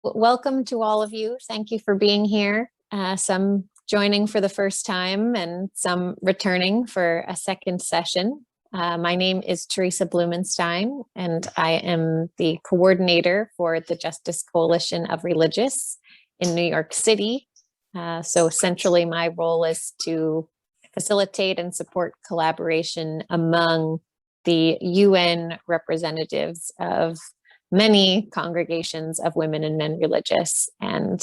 Welcome to all of you. Thank you for being here. Some joining for the first time and some returning for a second session. My name is Teresa Blumenstein, and I am the coordinator for the Justice Coalition of Religious in New York City. So essentially my role is to facilitate and support collaboration among the UN representatives of many congregations of women and men religious. And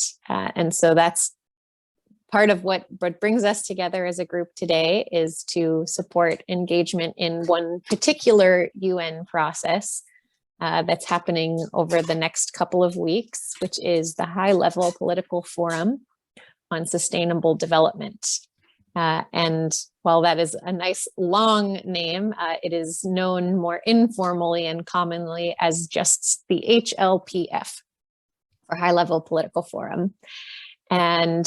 so that's part of what brings us together as a group today, is to support engagement in one particular UN process that's happening over the next couple of weeks, which is the High-Level Political Forum on Sustainable Development. And while that is a nice long name, it is known more informally and commonly as just the HLPF, or High Level Political Forum. And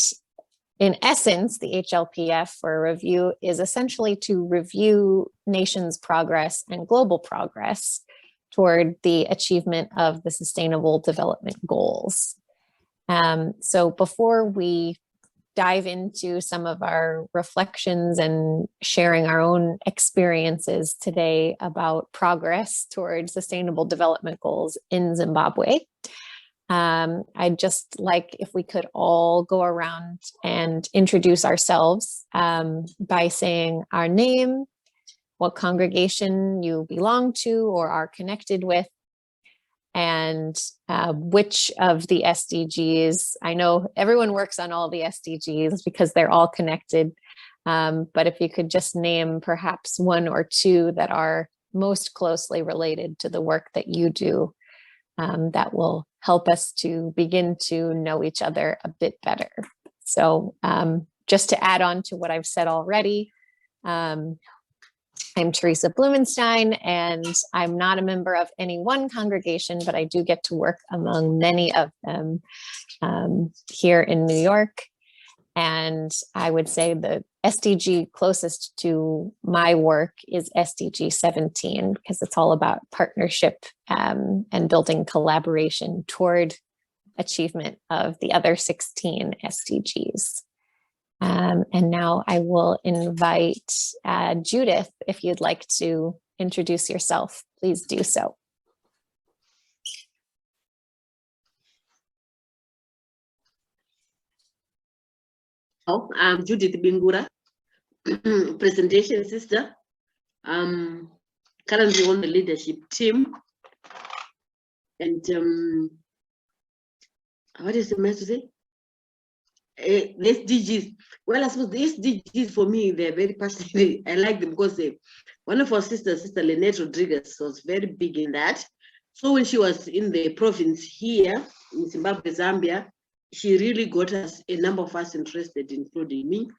in essence, the HLPF for a review is essentially to review nations' progress and global progress toward the achievement of the Sustainable Development Goals. So before we dive into some of our reflections and sharing our own experiences today about progress towards sustainable development goals in Zimbabwe, I'd just like if we could all go around and introduce ourselves by saying our name, what congregation you belong to or are connected with, and which of the SDGs. I know everyone works on all the SDGs because they're all connected, but if you could just name perhaps one or two that are most closely related to the work that you do, that will help us to begin to know each other a bit better. So just to add on to what I've said already, I'm Teresa Blumenstein, and I'm not a member of any one congregation, but I do get to work among many of them here in New York. And I would say the SDG closest to my work is SDG 17, because it's all about partnership and building collaboration toward achievement of the other 16 SDGs. And now I will invite Judith, if you'd like to introduce yourself, please do so. I'm Judith Bingura, presentation sister. Currently on the leadership team. And what is the message to say? The SDGs. Well, I suppose the SDGs for me, they're very passionate. I like them because one of our sisters, Sister Lynette Rodriguez, was very big in that. So when she was in the province here in Zimbabwe, Zambia, she really got us, a number of us interested, including me.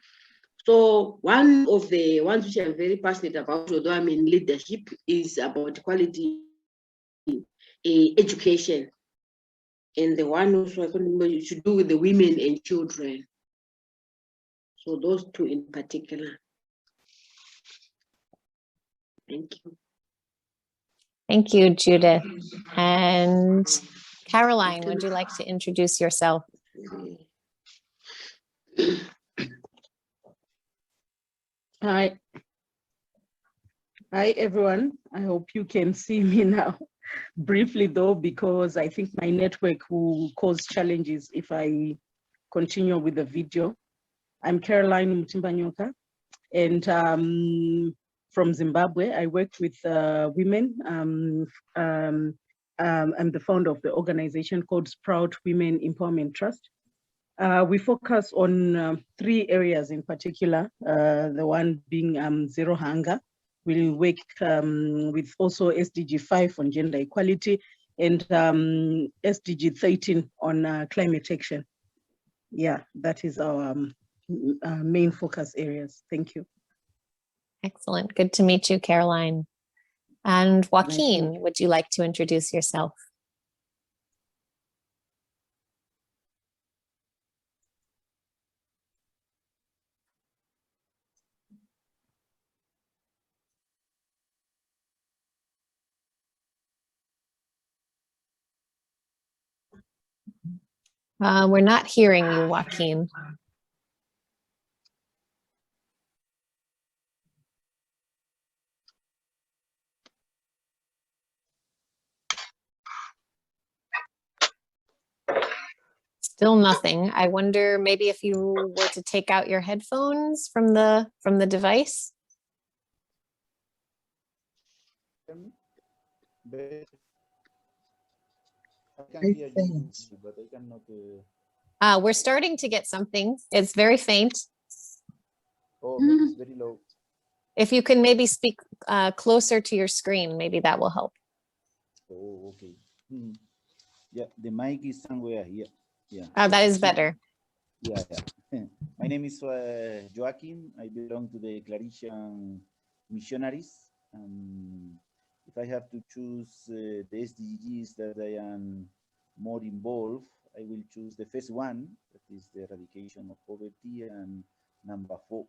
So one of the ones which I'm very passionate about, although I'm in leadership, is about quality education. And the one also I couldn't remember, you should do with the women and children. So those two in particular. Thank you. Thank you, Judith. And Caroline, would you like to introduce yourself? Hi. Hi, everyone. I hope you can see me now. Briefly, though, because I think my network will cause challenges if I continue with the video. I'm Caroline Mutimbanyoka, and from Zimbabwe. I work with women. I'm the founder of the organization called Sprout Women Empowerment Trust. We focus on 3 areas in particular, the one being zero hunger. We'll work with also SDG 5 on gender equality and SDG 13 on climate action. Yeah, that is our main focus areas. Thank you. Excellent. Good to meet you, Caroline. And Joaquin, would you like to introduce yourself? We're not hearing you, Joaquin. Still nothing. I wonder maybe if you were to take out your headphones from the device. I can hear you, but I cannot. We're starting to get something. It's very faint. Oh, maybe it's very low. If you can maybe speak closer to your screen, maybe that will help. Oh, okay. Yeah, the mic is somewhere here. Yeah. That is better. Yeah. My name is Joaquin. I belong to the Claretian missionaries. If I have to choose the SDGs that I am more involved, I will choose the first one, that is the eradication of poverty, and number 4,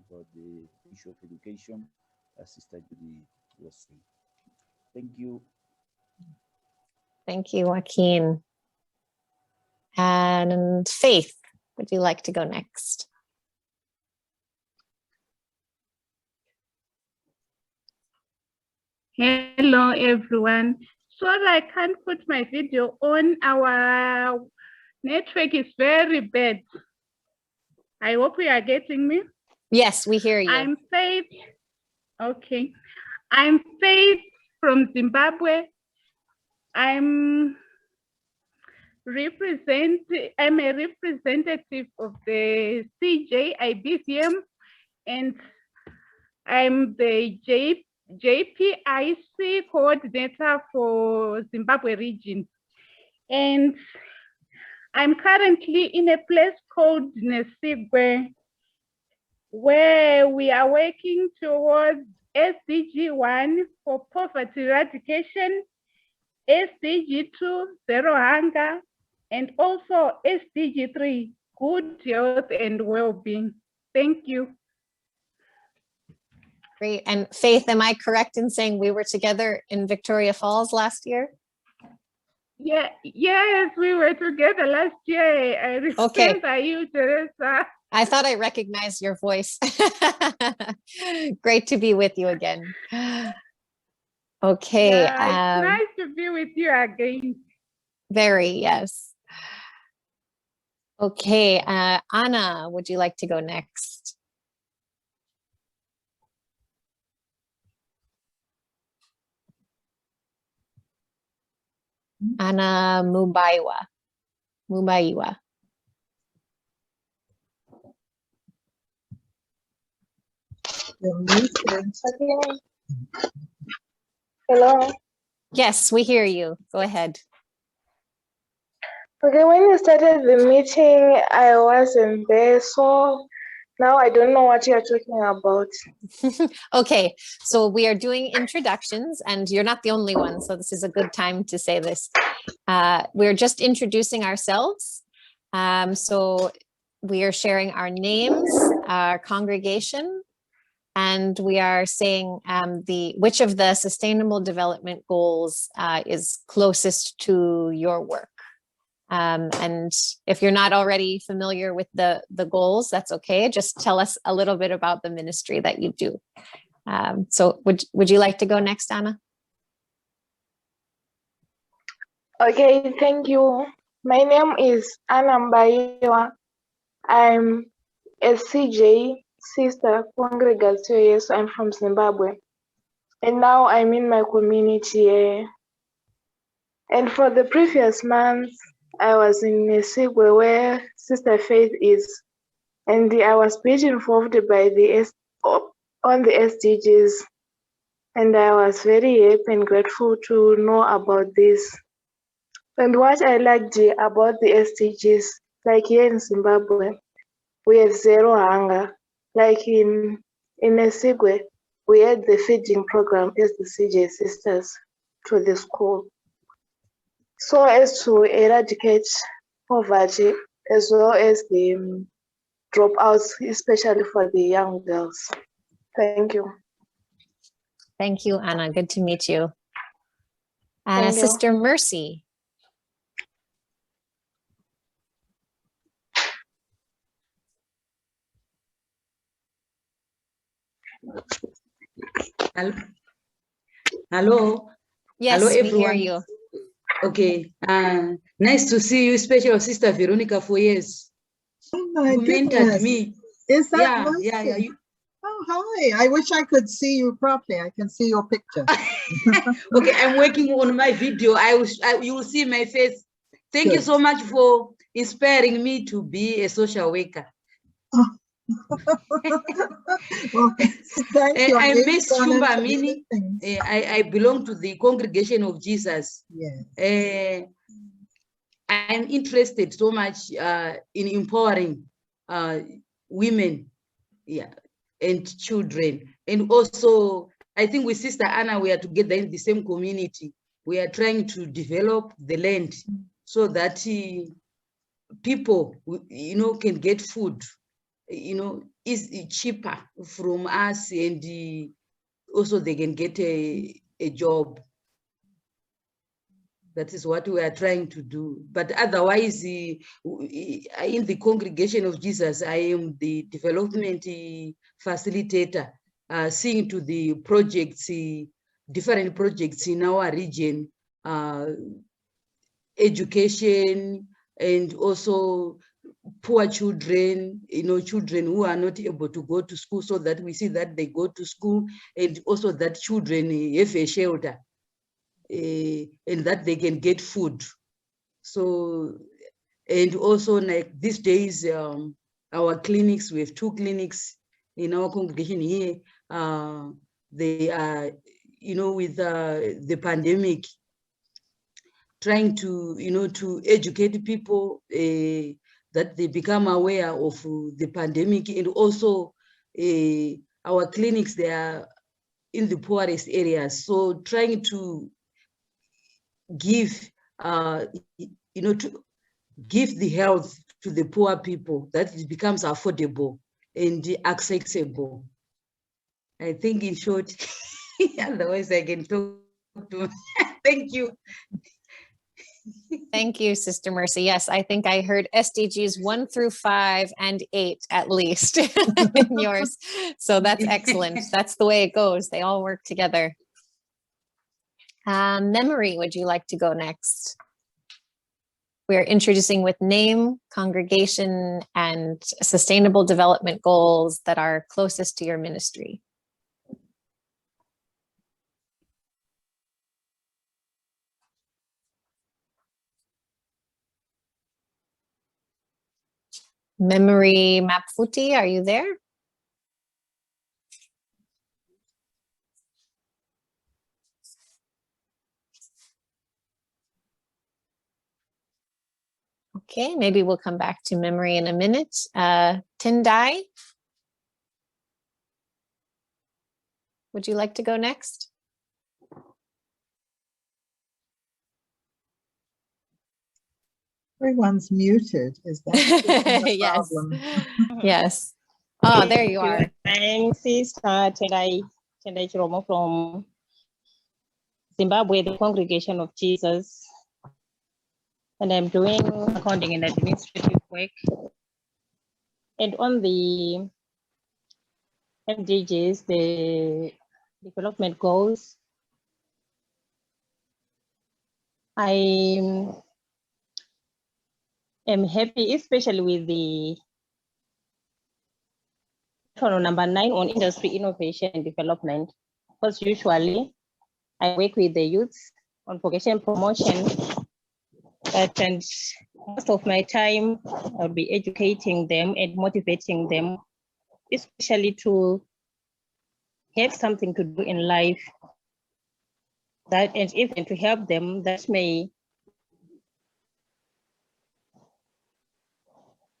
about the issue of education, as Sister Judy was saying. Thank you. Thank you, Joaquin. And Faith, would you like to go next? Hello, everyone. Sorry, I can't put my video on. Our network is very bad. I hope you are getting me. Yes, we hear you. I'm Faith. Okay. I'm Faith from Zimbabwe. I'm a representative of the CJIBCM, and I'm the JPIC coordinator for Zimbabwe region. And I'm currently in a place called Nesigwe, where we are working towards SDG 1 for poverty eradication, SDG 2, zero hunger, and also SDG 3, good health and well-being. Thank you. Great. And Faith, am I correct in saying we were together in Victoria Falls last year? Yeah, yes, we were together last year. I remember you, Teresa. I thought I recognized your voice. Great to be with you again. Okay. Yeah, it's nice to be with you again. Very, yes. Okay, Anna, would you like to go next? Anna Mubaiwa. Hello. Yes, we hear you. Go ahead. Okay, when you started the meeting, I wasn't there, so now I don't know what you're talking about. Okay, so we are doing introductions, and you're not the only one, so this is a good time to say this. We're just introducing ourselves. So we are sharing our names, our congregation, and we are saying which of the Sustainable Development Goals is closest to your work. And if you're not already familiar with the goals, that's okay. Just tell us a little bit about the ministry that you do. So would you like to go next, Anna? Okay, thank you. My name is Anna Mbayiwa. I'm a CJ, Sister Congregatio. Yes, I'm from Zimbabwe. And now I'm in my community. And for the previous month, I was in Nesigwe where Sister Faith is. And I was being involved by on the SDGs. And I was very happy and grateful to know about this. And what I liked about the SDGs, like here in Zimbabwe, we have zero hunger. Like in Nesigwe, we had the feeding program as the CJ sisters to the school. So as to eradicate poverty, as well as the dropouts, especially for the young girls. Thank you. Thank you, Anna. Good to meet you. And Sister Mercy. Hello. Hello. Yes, Hello, we hear everyone. you. Okay. Nice to see you, special sister Veronica, for years. Oh my You mentored goodness. me. Is that Yeah. Mercy? Oh, hi. I wish I could see you properly. I can see your picture. Okay, I'm working on my video. You will see my face. Thank you Good. so much for inspiring me to be a social worker. Oh. Well, thank you. I You've Miss gone Shumba into Mini. many things. I belong to the Congregation of Jesus. Yes. I'm interested so much in empowering women, and children. And also, I think with Sister Anna, we are together in the same community. We are trying to develop the land so that people, can get food, is cheaper from us, and also they can get a job. That is what we are trying to do. But otherwise, in the Congregation of Jesus, I am the development facilitator, seeing to the projects, different projects in our region, education, and also poor children, children who are not able to go to school, so that we see that they go to school, and also that children have a shelter. And that they can get food. So, and also like these days, our clinics, we have 2 clinics in our congregation here. They are, with the pandemic, trying to, to educate people that they become aware of the pandemic. And also our clinics, they are in the poorest areas. So trying to give, to give the health to the poor people, that it becomes affordable and accessible. I think in short, otherwise I can talk to. Thank you. Thank you, Sister Mercy. Yes, I think I heard SDGs 1 through 5 and 8 at least in yours. So that's excellent. That's the way it goes. They all work together. Memory, would you like to go next? We're introducing with name, congregation, and sustainable development goals that are closest to your ministry. Memory Mapfuti, are you there? Okay, maybe we'll come back to memory in a minute. Tendai, would you like to go next? Everyone's muted. Is that the Yes. problem? Yes. Oh, there you are. I'm Sister Tendai Chiromo from Zimbabwe, the Congregation of Jesus. And I'm doing accounting and administrative work. And on the SDGs, the development goals, I am happy, especially with the number 9 on industry innovation and development, because usually I work with the youths on vocation promotion, and most of my time I'll be educating them and motivating them, especially to have something to do in life, that, and even to help them that may.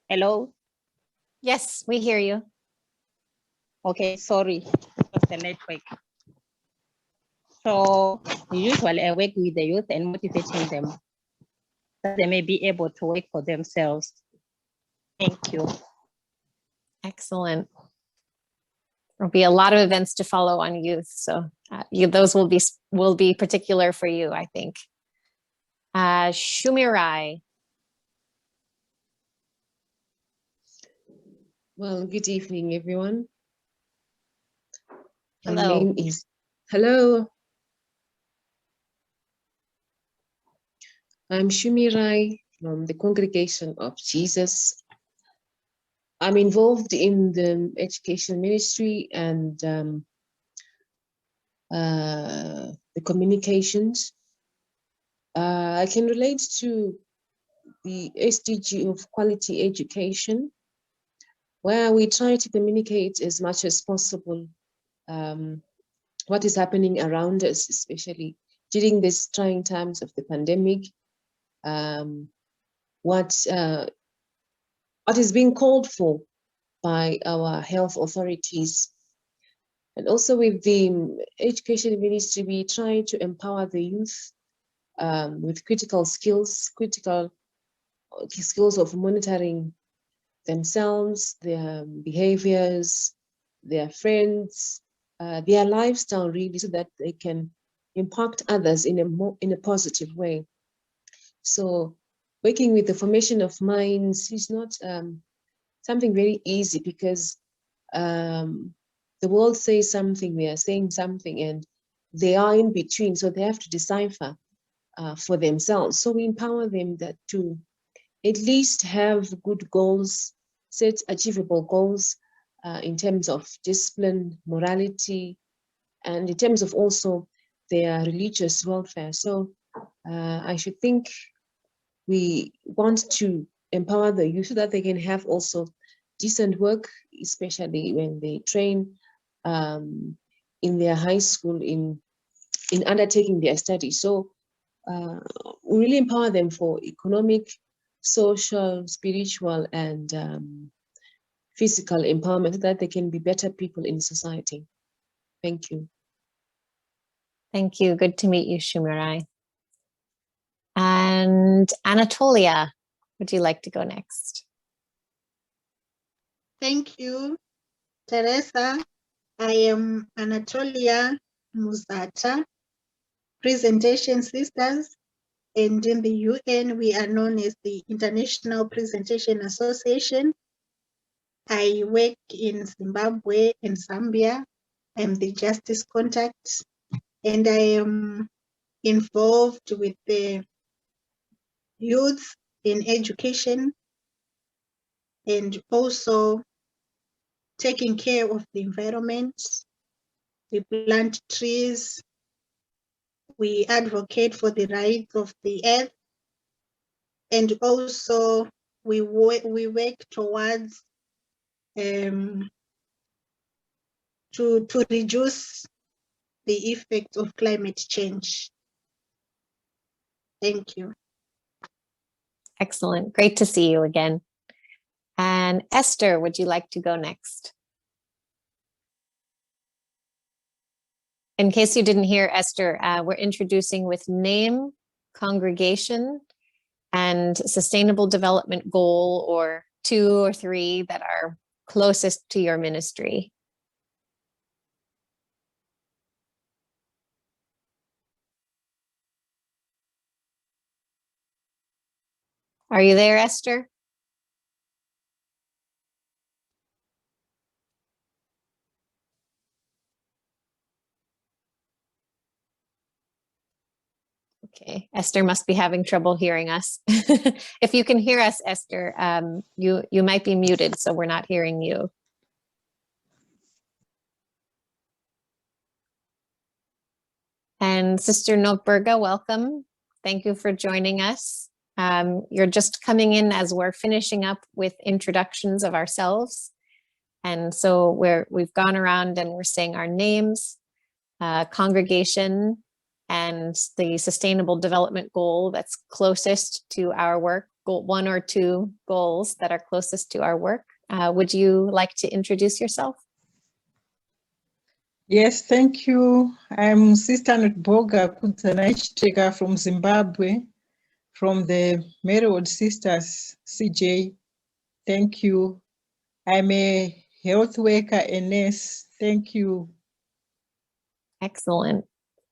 Hello? Yes, we hear you. Okay, sorry, it was the network. So usually I work with the youth and motivating them that they may be able to work for themselves. Thank you. Excellent. There'll be a lot of events to follow on youth, so those will be particular for you, I think. Shumirai. Well, good evening, everyone. My Hello. name is, hello. I'm Shumi Rai from the Congregation of Jesus. I'm involved in the education ministry and the communications. I can relate to the SDG of quality education, where we try to communicate as much as possible what is happening around us, especially during these trying times of the pandemic, what is being called for by our health authorities. And also with the education ministry, we try to empower the youth with critical skills of monitoring themselves, their behaviors, their friends, their lifestyle really, so that they can impact others in a positive way. So working with the formation of minds is not something very easy, because the world says something, we are saying something, and they are in between, so they have to decipher for themselves. So we empower them that to at least have good goals, set achievable goals in terms of discipline, morality, and in terms of also their religious welfare. So I should think we want to empower the youth so that they can have also decent work, especially when they train in their high school in undertaking their studies. So we really empower them for economic, social, spiritual, and physical empowerment, so that they can be better people in society. Thank you. Thank you. Good to meet you, Shumirai. And Anatolia, would you like to go next? Thank you, Teresa. I am Anatolia Musata, Presentation Sisters, and in the UN we are known as the International Presentation Association. I work in Zimbabwe and Zambia. I'm the Justice Contact, and I am involved with the youth in education and also taking care of the environment. We plant trees, we advocate for the rights of the earth, and also we work towards to reduce the effects of climate change. Thank you. Excellent. Great to see you again. And Esther, would you like to go next? In case you didn't hear Esther, we're introducing with name, congregation, and sustainable development goal, or 2 or 3 that are closest to your ministry. Are you there, Esther? Okay, Esther must be having trouble hearing us. If you can hear us, Esther, you might be muted, so we're not hearing you. And Sister Notberga, welcome. Thank you for joining us. You're just coming in as we're finishing up with introductions of ourselves. And so we've gone around and we're saying our names, congregation, and the sustainable development goal that's closest to our work, 1 or 2 goals that are closest to our work. Would you like to introduce yourself? Yes, thank you. I'm Sister Notberga Kudzanaichiteka from Zimbabwe, from the Marywood Sisters, CJ. Thank you. I'm a health worker, a nurse. Thank you. Excellent.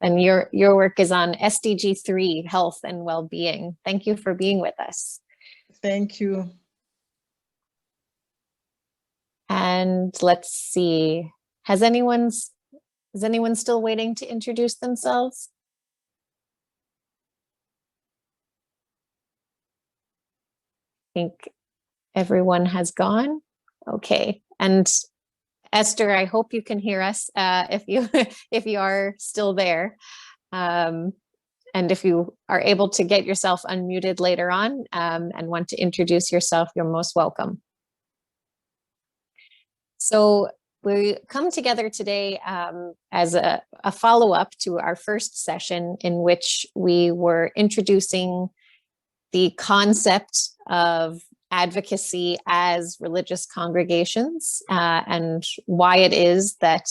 And your work is on SDG 3, health and well-being. Thank you for being with us. Thank you. And let's see, has anyone's Is anyone still waiting to introduce themselves? I think everyone has gone. Okay, and Esther, I hope you can hear us if you are still there. And if you are able to get yourself unmuted later on and want to introduce yourself, you're most welcome. So we come together today as a follow-up to our first session, in which we were introducing the concept of advocacy as religious congregations and why it is that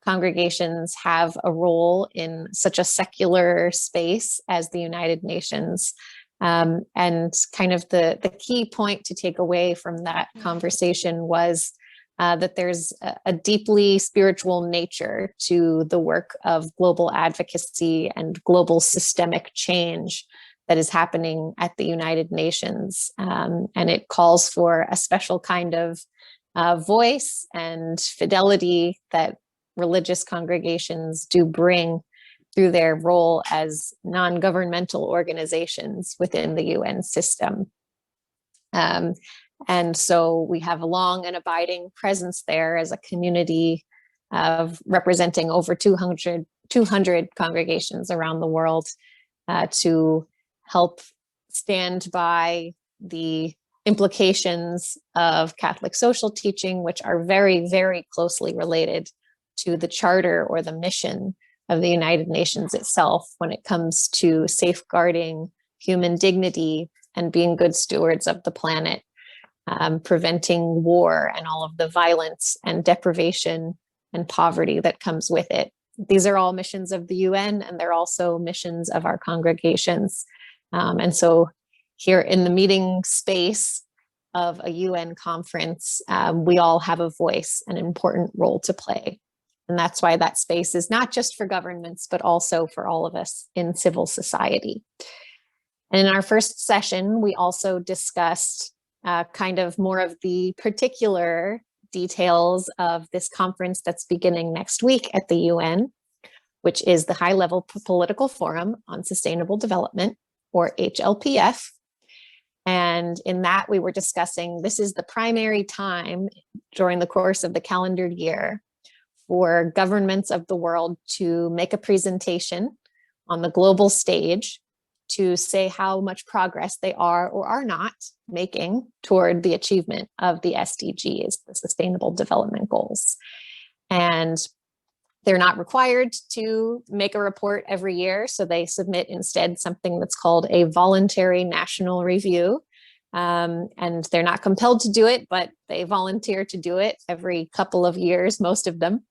congregations have a role in such a secular space as the United Nations. And kind of the key point to take away from that conversation was that there's a deeply spiritual nature to the work of global advocacy and global systemic change that is happening at the United Nations. And it calls for a special kind of voice and fidelity that religious congregations do bring through their role as non-governmental organizations within the UN system. And so we have a long and abiding presence there as a community of representing over 200 congregations around the world to help stand by the implications of Catholic social teaching, which are very, very closely related to the charter or the mission of the United Nations itself when it comes to safeguarding human dignity and being good stewards of the planet, preventing war and all of the violence and deprivation and poverty that comes with it. These are all missions of the UN, and they're also missions of our congregations. And so here in the meeting space of a UN conference, we all have a voice, an important role to play. And that's why that space is not just for governments, but also for all of us in civil society. And in our first session, we also discussed kind of more of the particular details of this conference that's beginning next week at the UN, which is the High-Level Political Forum on Sustainable Development, or HLPF. And in that, we were discussing this is the primary time during the course of the calendar year for governments of the world to make a presentation on the global stage to say how much progress they are or are not making toward the achievement of the SDGs, the Sustainable Development Goals. And they're not required to make a report every year, so they submit instead something that's called a voluntary national review. And they're not compelled to do it, but they volunteer to do it every couple of years, most of them.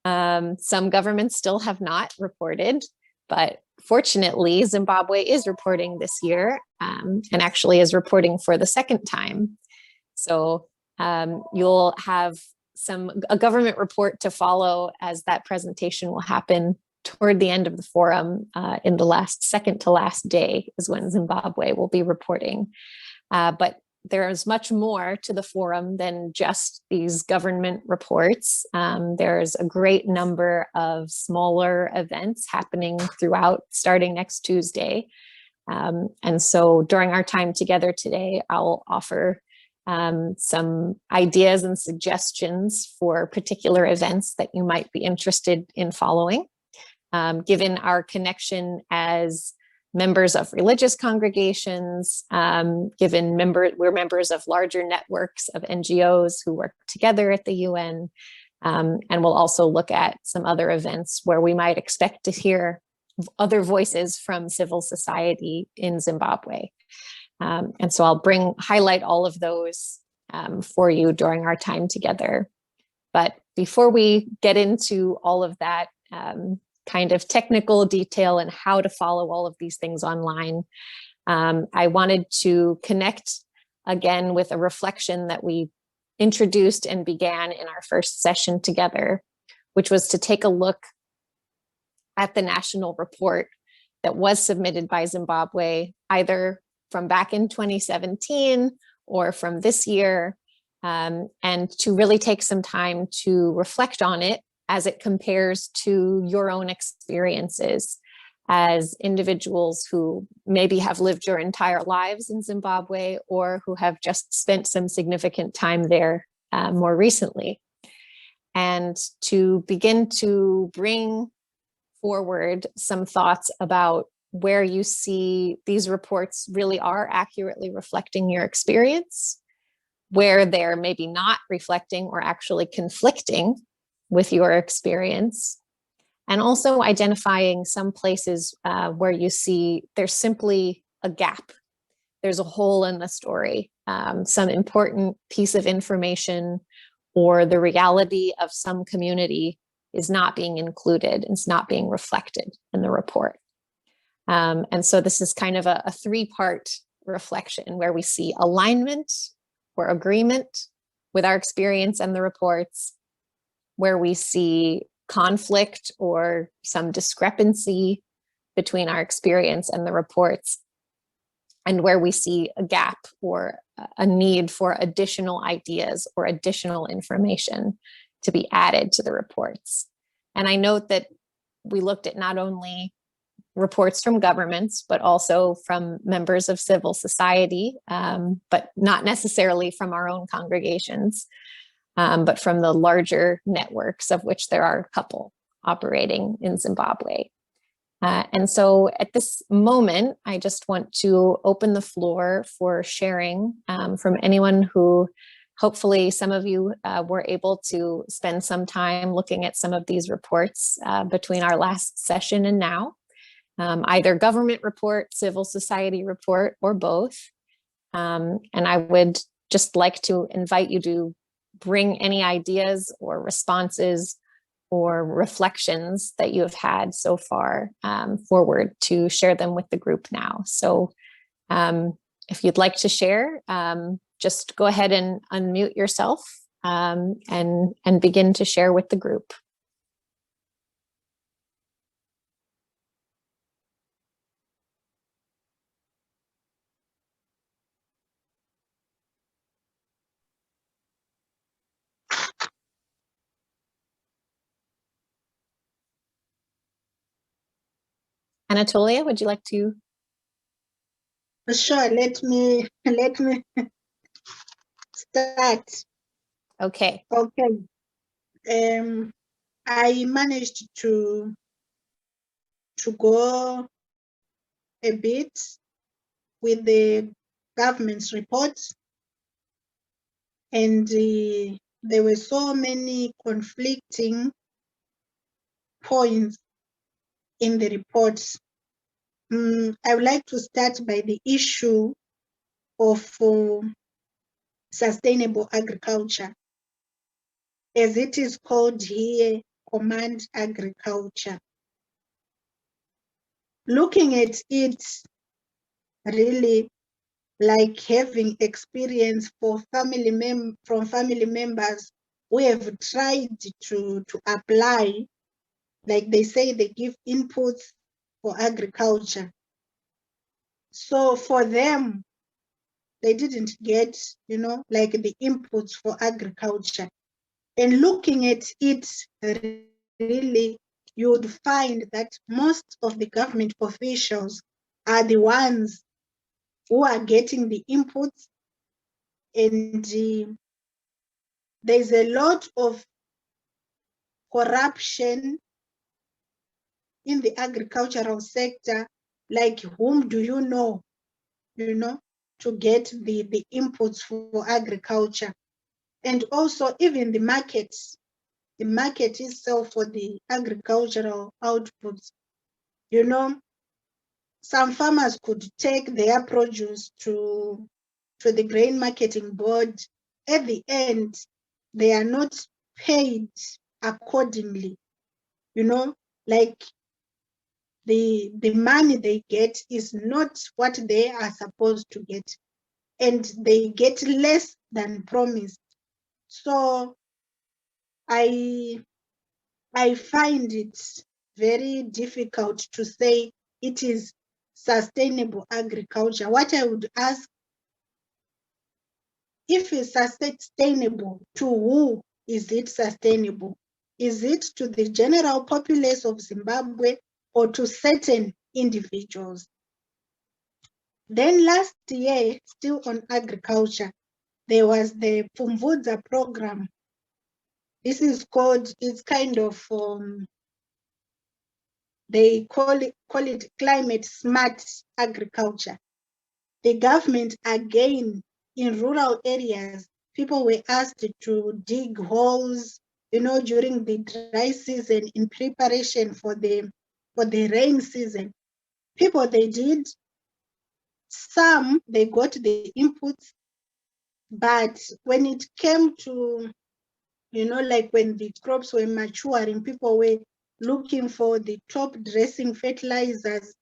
Some governments still have not reported, but fortunately, Zimbabwe is reporting this year and actually is reporting for the second time. So you'll have a government report to follow as that presentation will happen toward the end of the forum in the second to last day is when Zimbabwe will be reporting. But there's much more to the forum than just these government reports. There's a great number of smaller events happening throughout, starting next Tuesday. And so during our time together today, I'll offer some ideas and suggestions for particular events that you might be interested in following. Given our connection as members of religious congregations, we're members of larger networks of NGOs who work together at the UN, and we'll also look at some other events where we might expect to hear other voices from civil society in Zimbabwe. And so I'll highlight all of those for you during our time together. But before we get into all of that kind of technical detail and how to follow all of these things online, I wanted to connect again with a reflection that we introduced and began in our first session together, which was to take a look at the national report that was submitted by Zimbabwe, either from back in 2017 or from this year, and to really take some time to reflect on it as it compares to your own experiences as individuals who maybe have lived your entire lives in Zimbabwe or who have just spent some significant time there more recently. And to begin to bring forward some thoughts about where you see these reports really are accurately reflecting your experience, where they're maybe not reflecting or actually conflicting with your experience, and also identifying some places where you see there's simply a gap. There's a hole in the story, some important piece of information or the reality of some community is not being included, it's not being reflected in the report. And so this is kind of a three-part reflection where we see alignment or agreement with our experience and the reports, where we see conflict or some discrepancy between our experience and the reports, and where we see a gap or a need for additional ideas or additional information to be added to the reports. And I note that we looked at not only reports from governments, but also from members of civil society, but not necessarily from our own congregations, but from the larger networks, of which there are a couple operating in Zimbabwe. And so at this moment, I just want to open the floor for sharing from anyone who, hopefully some of you were able to spend some time looking at some of these reports between our last session and now, either government report, civil society report, or both. And I would just like to invite you to bring any ideas or responses or reflections that you have had so far forward to share them with the group now. So if you'd like to share, just go ahead and unmute yourself and begin to share with the group. Anatolia, would you like to? Sure, let me start. Okay. Okay. I managed to go a bit with the government's report, and there were so many conflicting points in the report. I would like to start by the issue of sustainable agriculture, as it is called here, command agriculture. Looking at it, really like having experience from family members who have tried to apply, like they say they give inputs for agriculture. So for them, they didn't get, like the inputs for agriculture. And looking at it, really, you would find that most of the government officials are the ones who are getting the inputs, and there's a lot of corruption in the agricultural sector. Like, whom do you know, to get the inputs for agriculture? And also even the market itself for the agricultural outputs. Some farmers could take their produce to the grain marketing board. At the end, they are not paid accordingly. Like the money they get is not what they are supposed to get, and they get less than promised. So I find it very difficult to say it is sustainable agriculture. What I would ask, if it's sustainable, to who is it sustainable? Is it to the general populace of Zimbabwe or to certain individuals? Then last year, still on agriculture, there was the Pfumvudza program. This is called, it's kind of, they call it climate smart agriculture. The government, again, in rural areas, people were asked to dig holes, during the dry season in preparation for the rain season. People, they did. Some, they got the inputs, but when it came to, like when the crops were maturing, people were looking for the top dressing fertilizers.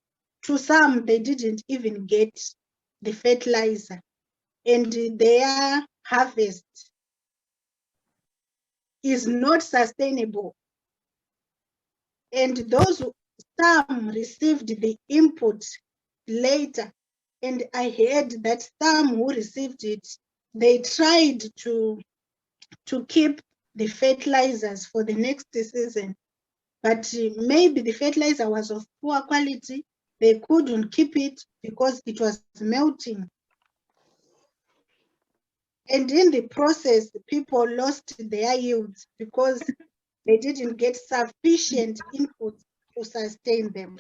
To some, they didn't even get the fertilizer, and their harvest is not sustainable. And some received the input later, and I heard that some who received it, they tried to keep the fertilizers for the next season, but maybe the fertilizer was of poor quality. They couldn't keep it because it was melting. And in the process, people lost their yields because they didn't get sufficient input to sustain them.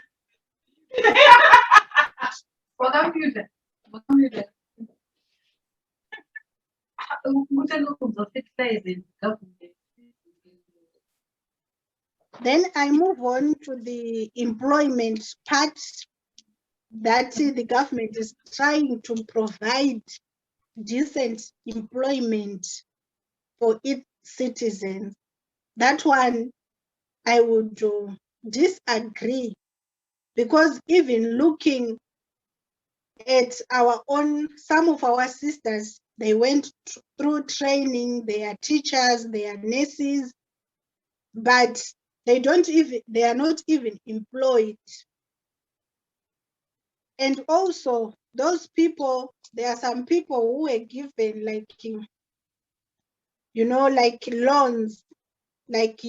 Then I move on to the employment part, that the government is trying to provide decent employment for its citizens. That one I would disagree, because even looking at some of our sisters, they went through training, they are teachers, they are nurses, but they are not even employed. And also those people, there are some people who were given like loans, like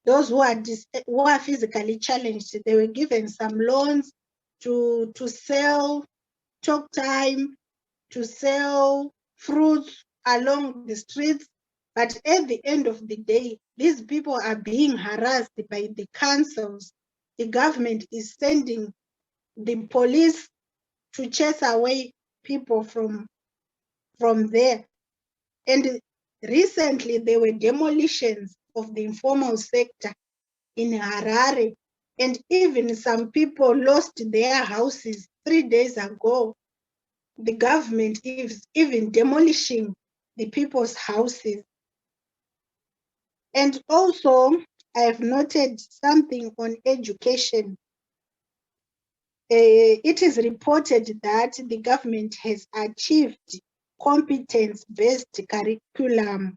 those who are physically challenged, they were given some loans to sell talk time, to sell fruits along the streets. But at the end of the day, these people are being harassed by the councils. The government is sending the police to chase away people from there. And recently there were demolitions of the informal sector in Harare, and even some people lost their houses 3 days ago. The government is even demolishing the people's houses. And also, I have noted something on education. It is reported that the government has achieved competence-based curriculum.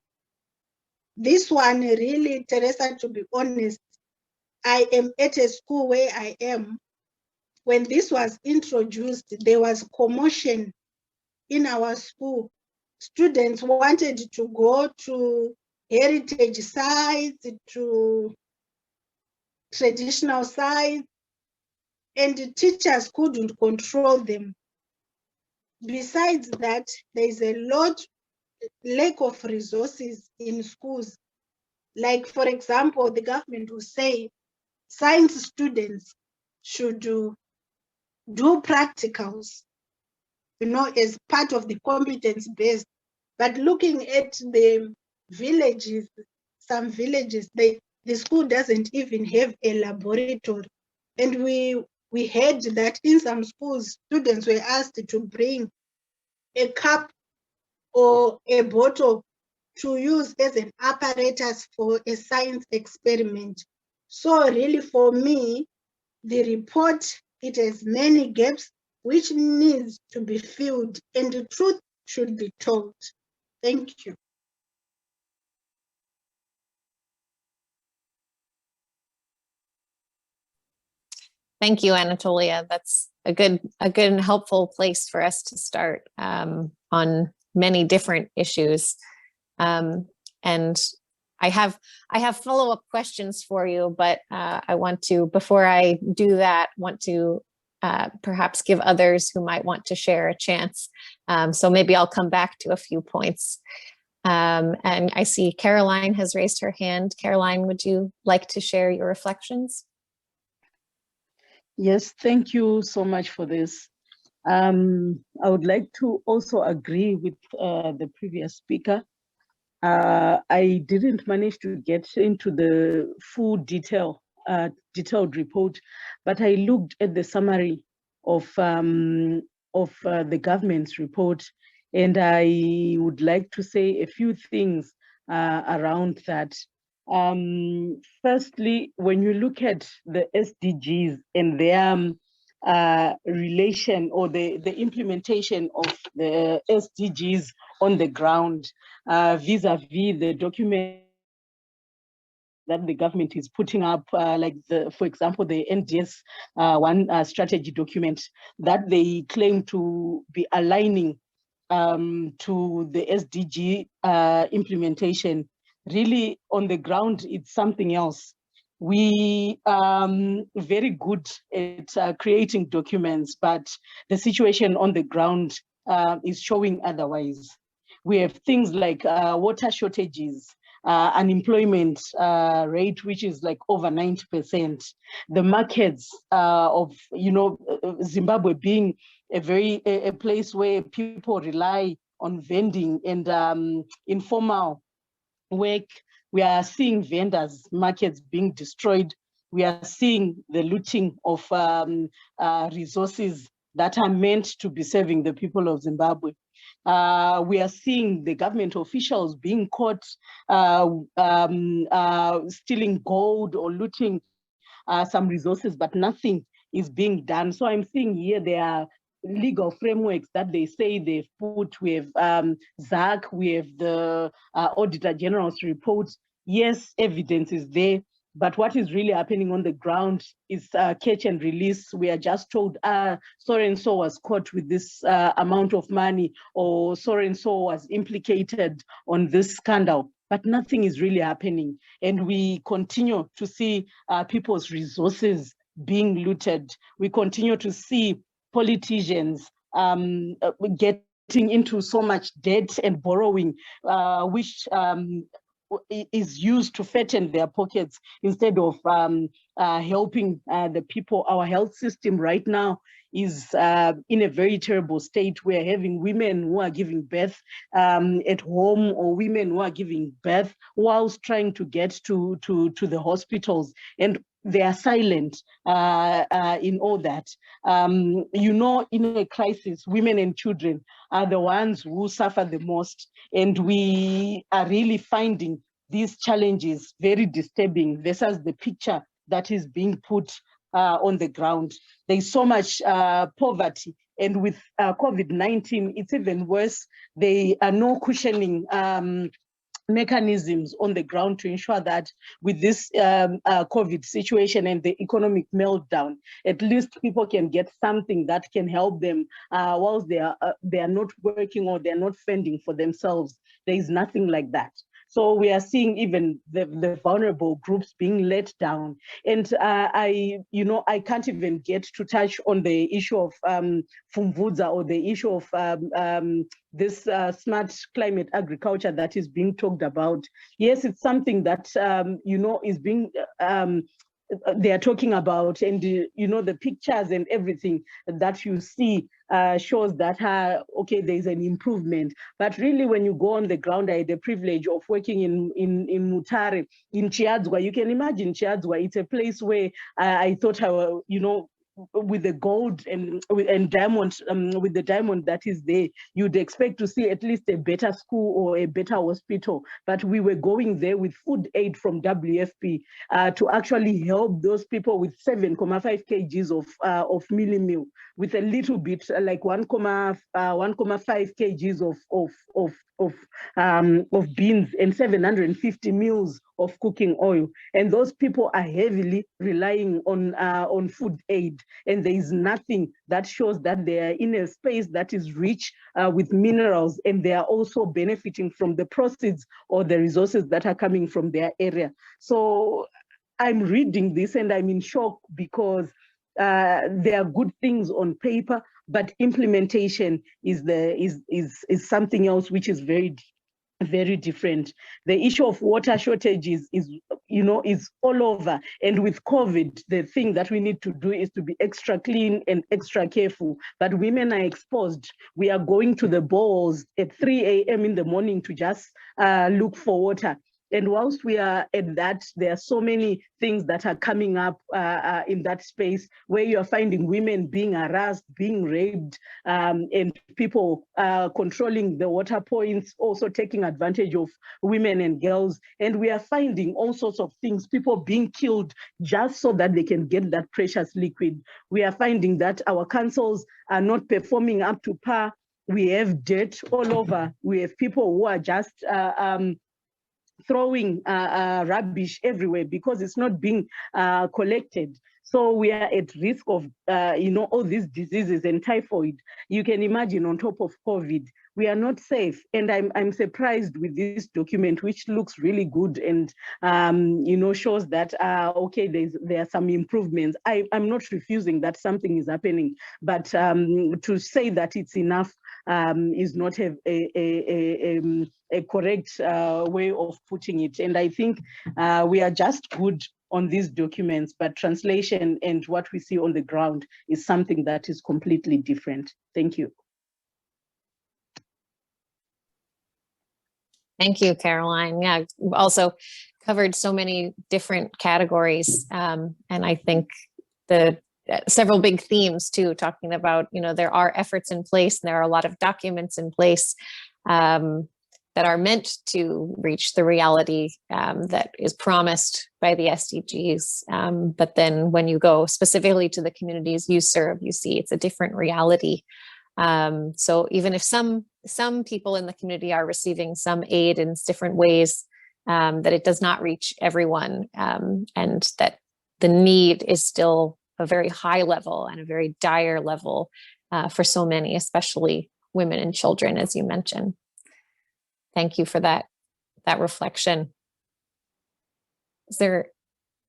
This one really, Teresa, to be honest, I am at a school where I am. When this was introduced, there was commotion in our school. Students wanted to go to heritage sites, to traditional sites, and the teachers couldn't control them. Besides that, there is a lack of resources in schools. Like, for example, the government will say science students should do practicals, as part of the competence-based. But looking at the villages, some villages, the school doesn't even have a laboratory. And we heard that in some schools, students were asked to bring a cup or a bottle to use as an apparatus for a science experiment. So really, for me, the report, it has many gaps which needs to be filled, and the truth should be told. Thank you. Thank you, Anatolia. That's a good and helpful place for us to start on many different issues. And I have follow-up questions for you, but I want to, before I do that, want to perhaps give others who might want to share a chance. So maybe I'll come back to a few points. And I see Caroline has raised her hand. Caroline, would you like to share your reflections? Yes, thank you so much for this. I would like to also agree with the previous speaker. I didn't manage to get into the full detailed report, but I looked at the summary of the government's report, and I would like to say a few things around that. Firstly, when you look at the SDGs and their relation or the implementation of the SDGs on the ground, vis-a-vis the document that the government is putting up, like for example, the NDS one strategy document that they claim to be aligning to the SDG implementation. Really, on the ground, it's something else. We very good at creating documents, but the situation on the ground is showing otherwise. We have things like water shortages, unemployment rate, which is like over 90%. The markets of, Zimbabwe being a place where people rely on vending and informal work. We are seeing vendors' markets being destroyed. We are seeing the looting of resources that are meant to be serving the people of Zimbabwe. We are seeing the government officials being caught stealing gold or looting some resources, but nothing is being done. So I'm seeing here there are legal frameworks that they say they've put. We have ZAC, we have the Auditor General's report. Yes, evidence is there, but what is really happening on the ground is catch and release. We are just told, so-and-so was caught with this amount of money, or so-and-so was implicated on this scandal, but nothing is really happening. And we continue to see people's resources being looted. We continue to see politicians getting into so much debt and borrowing, which is used to fatten their pockets instead of helping the people. Our health system right now is in a very terrible state. We're having women who are giving birth at home, or women who are giving birth whilst trying to get to the hospitals, and they are silent in all that. In a crisis, women and children are the ones who suffer the most, and we are really finding these challenges very disturbing versus the picture that is being put on the ground. There's so much poverty, and with COVID-19, it's even worse. There are no cushioning mechanisms on the ground to ensure that with this COVID situation and the economic meltdown, at least people can get something that can help them whilst they are not working or they're not fending for themselves. There is nothing like that. So we are seeing even the vulnerable groups being let down. And I can't even get to touch on the issue of Fumvudza, or the issue of this smart climate agriculture that is being talked about. Yes, it's something that, is being, they are talking about, and the pictures and everything that you see shows that okay, there's an improvement. But really, when you go on the ground, I had the privilege of working in Mutare, in Chiadzwa. You can imagine Chiadzwa, it's a place where I thought with the gold and diamond, with the diamond that is there, you'd expect to see at least a better school or a better hospital. But we were going there with food aid from WFP to actually help those people with 7.5 kgs of mealie meal, with a little bit like 1.5 kgs of beans and 750 meals of cooking oil. And those people are heavily relying on food aid. And there is nothing that shows that they are in a space that is rich with minerals, and they are also benefiting from the proceeds or the resources that are coming from their area. So I'm reading this and I'm in shock because there are good things on paper, but implementation is something else which is very different. The issue of water shortages is all over. And with COVID, the thing that we need to do is to be extra clean and extra careful. But women are exposed. We are going to the bowls at 3 a.m. in the morning to just look for water. And whilst we are at that, there are so many things that are coming up in that space where you are finding women being harassed, being raped, and people controlling the water points, also taking advantage of women and girls. And we are finding all sorts of things, people being killed just so that they can get that precious liquid. We are finding that our councils are not performing up to par. We have dirt all over. We have people who are just throwing rubbish everywhere because it's not being collected. So we are at risk of, all these diseases and typhoid. You can imagine on top of COVID, we are not safe. And I'm surprised with this document, which looks really good and, shows that, okay, there are some improvements. I'm not refusing that something is happening, but to say that it's enough is not a correct way of putting it. And I think we are just good on these documents, but translation and what we see on the ground is something that is completely different. Thank you. Thank you, Caroline. Yeah, we've also covered so many different categories. And I think the several big themes too, talking about, there are efforts in place and there are a lot of documents in place that are meant to reach the reality that is promised by the SDGs. But then when you go specifically to the communities you serve, you see it's a different reality. So even if some people in the community are receiving some aid in different ways, that it does not reach everyone, and that the need is still a very high level and a very dire level for so many, especially women and children, as you mentioned. Thank you for that reflection. Are there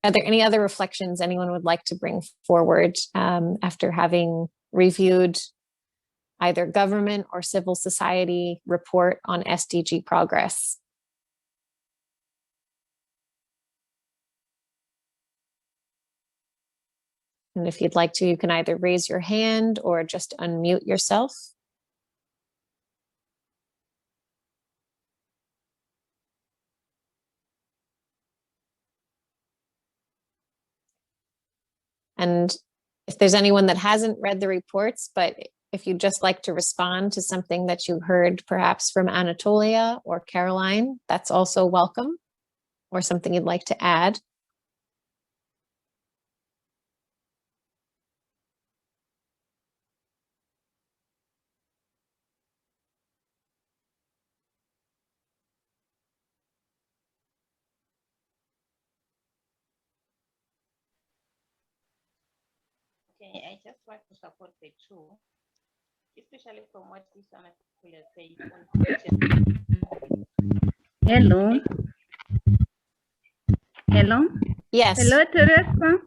any other reflections anyone would like to bring forward after having reviewed either government or civil society report on SDG progress? And if you'd like to, you can either raise your hand or just unmute yourself. And if there's anyone that hasn't read the reports, but if you'd just like to respond to something that you heard perhaps from Anatolia or Caroline, that's also welcome, or something you'd like to add. Okay, I just want to support the two, especially from what this Anatolia said. Hello. Hello. Yes. Hello, Teresa.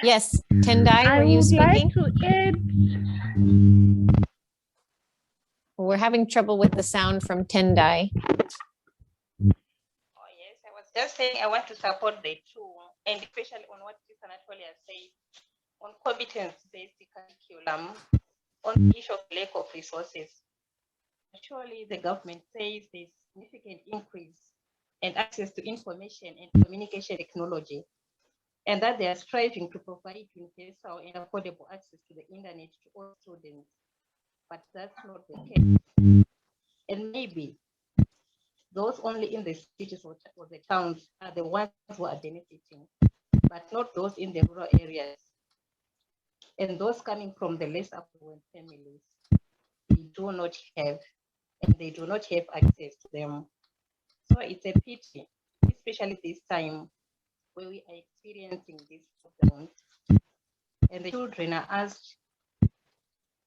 Yes, Tendai, were you speaking? I would like to add. We're having trouble with the sound from Tendai. Oh yes, I was just saying I want to support the two, and especially on what this Anatolia said on competence-based curriculum, on the issue of lack of resources. Surely the government says there's significant increase in access to information and communication technology, and that they are striving to provide universal and affordable access to the internet to all students. But that's not the case. And maybe those only in the cities or the towns are the ones who are benefiting, but not those in the rural areas. And those coming from the less affluent families, they do not have, and they do not have access to them. So it's a pity. This especially this time where we are experiencing this lockdown, and the children are asked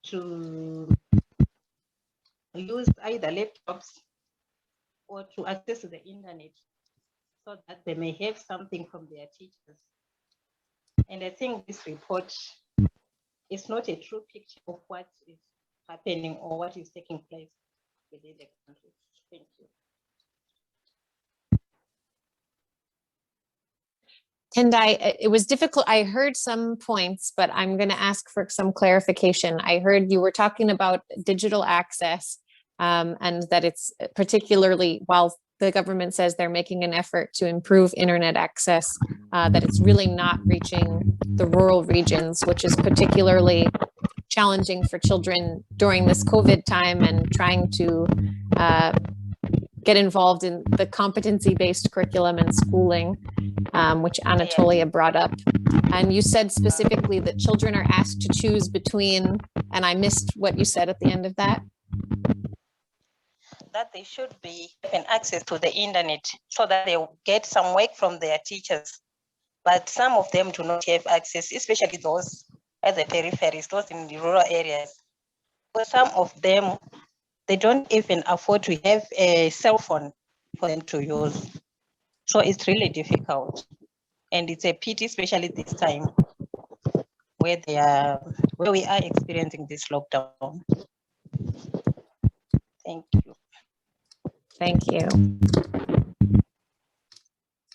to use either laptops or to access the internet so that they may have something from their teachers. And I think this report is not a true picture of what is happening or what is taking place within the country. Thank you. Tendai, it was difficult. I heard some points, but I'm going to ask for some clarification. I heard you were talking about digital access, and that it's particularly, while the government says they're making an effort to improve internet access, that it's really not reaching the rural regions, which is particularly challenging for children during this COVID time and trying to get involved in the competency-based curriculum and schooling, which Anatolia brought up. And you said specifically that children are asked to choose between, and I missed what you said at the end of that. That they should be given access to the internet so that they get some work from their teachers. But some of them do not have access, especially those at the peripheries, those in the rural areas. But some of them, they don't even afford to have a cell phone for them to use. So it's really difficult. And it's a pity, especially this time where we are experiencing this lockdown. Thank you. Thank you.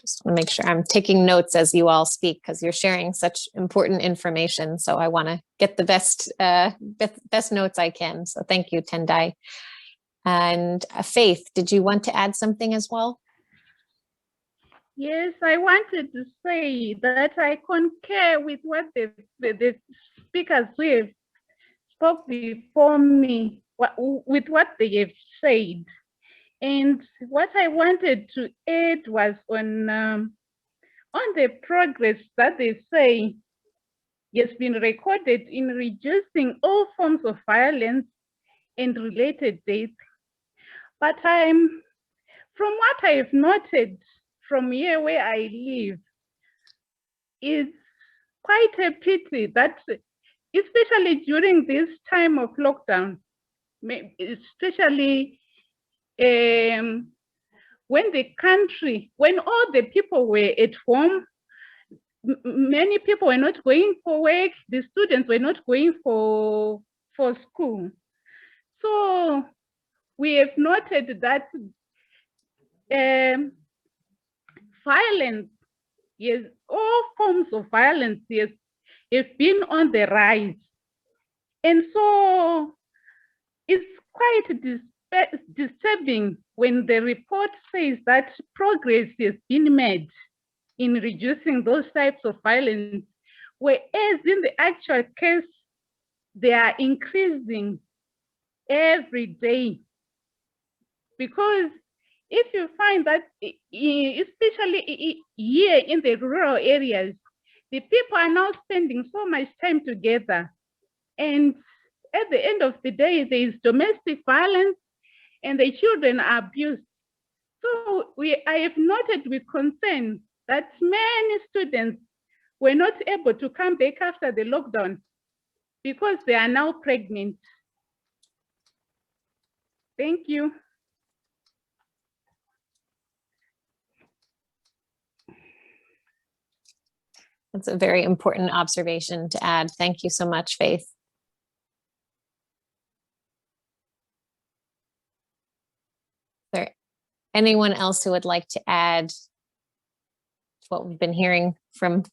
Just want to make sure I'm taking notes as you all speak, because you're sharing such important information. So I want to get the best notes I can. So thank you, Tendai. And Faith, did you want to add something as well? Yes, I wanted to say that I concur with what the speakers who have spoke before me, with what they have said. And what I wanted to add was on the progress that they say has been recorded in reducing all forms of violence and related deaths. But from what I have noted from here where I live, is quite a pity that, especially during this time of lockdown, especially when all the people were at home, many people were not going for work, the students were not going for school. So we have noted that violence, yes, all forms of violence, yes, have been on the rise. And so it's quite disturbing when the report says that progress has been made in reducing those types of violence, whereas in the actual case, they are increasing every day. Because if you find that, especially here in the rural areas, the people are now spending so much time together. And at the end of the day, there is domestic violence and the children are abused. So I have noted with concern that many students were not able to come back after the lockdown because they are now pregnant. Thank you. That's a very important observation to add. Thank you so much, Faith. Is there anyone else who would like to add to what we've been hearing from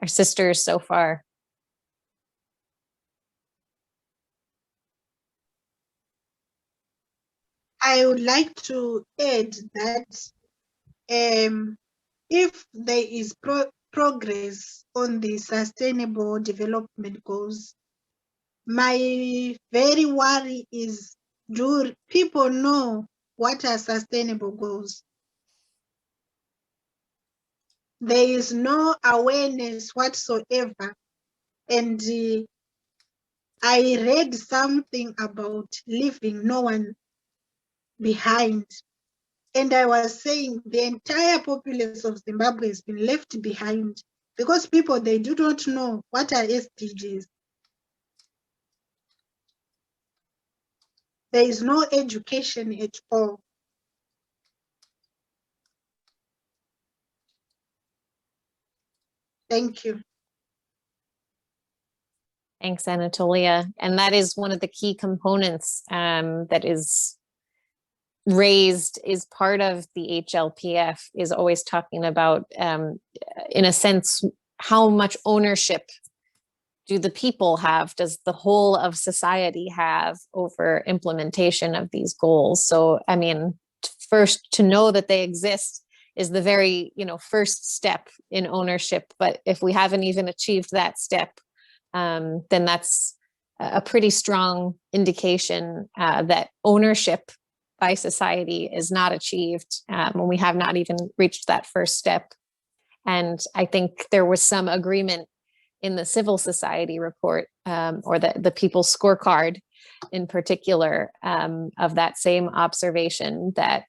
our sisters so far? I would like to add that if there is progress on the Sustainable Development Goals, my very worry is, do people know what are sustainable goals? There is no awareness whatsoever. And I read something about leaving no one behind. And I was saying the entire populace of Zimbabwe has been left behind because people, they do not know what are SDGs. There is no education at all. Thank you. Thanks, Anatolia. And that is one of the key components that is raised is part of the HLPF, is always talking about, in a sense, how much ownership do the people have, does the whole of society have over implementation of these goals? So, I mean, first, to know that they exist is the very, first step in ownership. But if we haven't even achieved that step, then that's a pretty strong indication that ownership by society is not achieved when we have not even reached that first step. And I think there was some agreement in the civil society report, or the People's Scorecard in particular, of that same observation that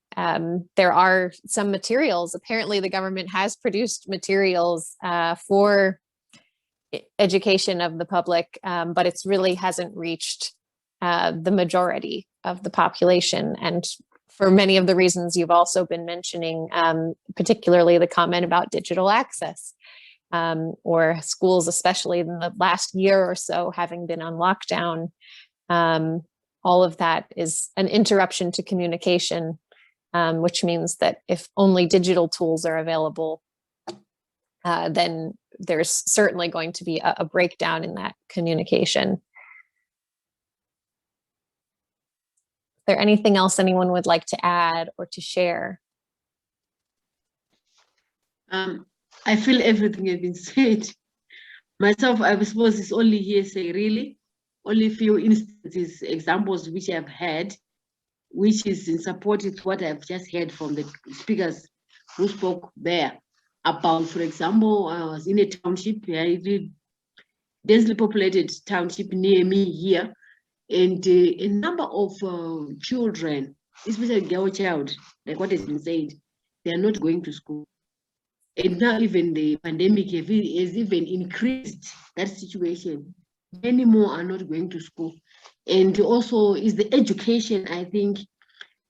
there are some materials. Apparently the government has produced materials for education of the public, but it's really hasn't reached the majority of the population. And for many of the reasons you've also been mentioning, particularly the comment about digital access, or schools, especially in the last year or so, having been on lockdown. All of that is an interruption to communication, which means that if only digital tools are available, then there's certainly going to be a breakdown in that communication. Is there anything else anyone would like to add or to share? I feel everything has been said. Myself, I suppose it's only hearsay, really. Only few instances, examples which I've had, which is in support of what I've just heard from the speakers who spoke there about, for example, I was in a township, a densely populated township near me here, and a number of children, especially girl child, like what has been said, they are not going to school. And now even the pandemic has even increased that situation. Many more are not going to school. And also is the education, I think,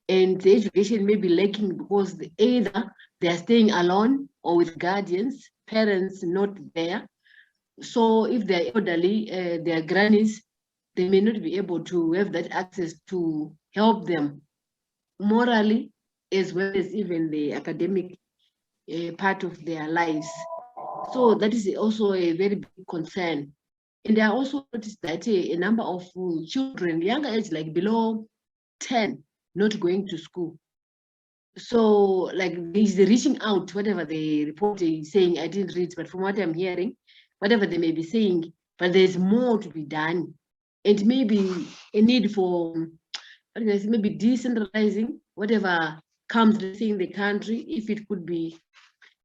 and the education may be lacking because either they are staying alone or with guardians, parents not there. So if they're elderly, their grannies, they may not be able to have that access to help them morally, as well as even the academic part of their lives. So that is also a very big concern. And I also noticed that a number of children, younger age, like below 10, not going to school. So like is reaching out, whatever the report is saying, I didn't read, but from what I'm hearing, whatever they may be saying, but there's more to be done. And maybe a need for, maybe decentralizing whatever comes in the country, if it could be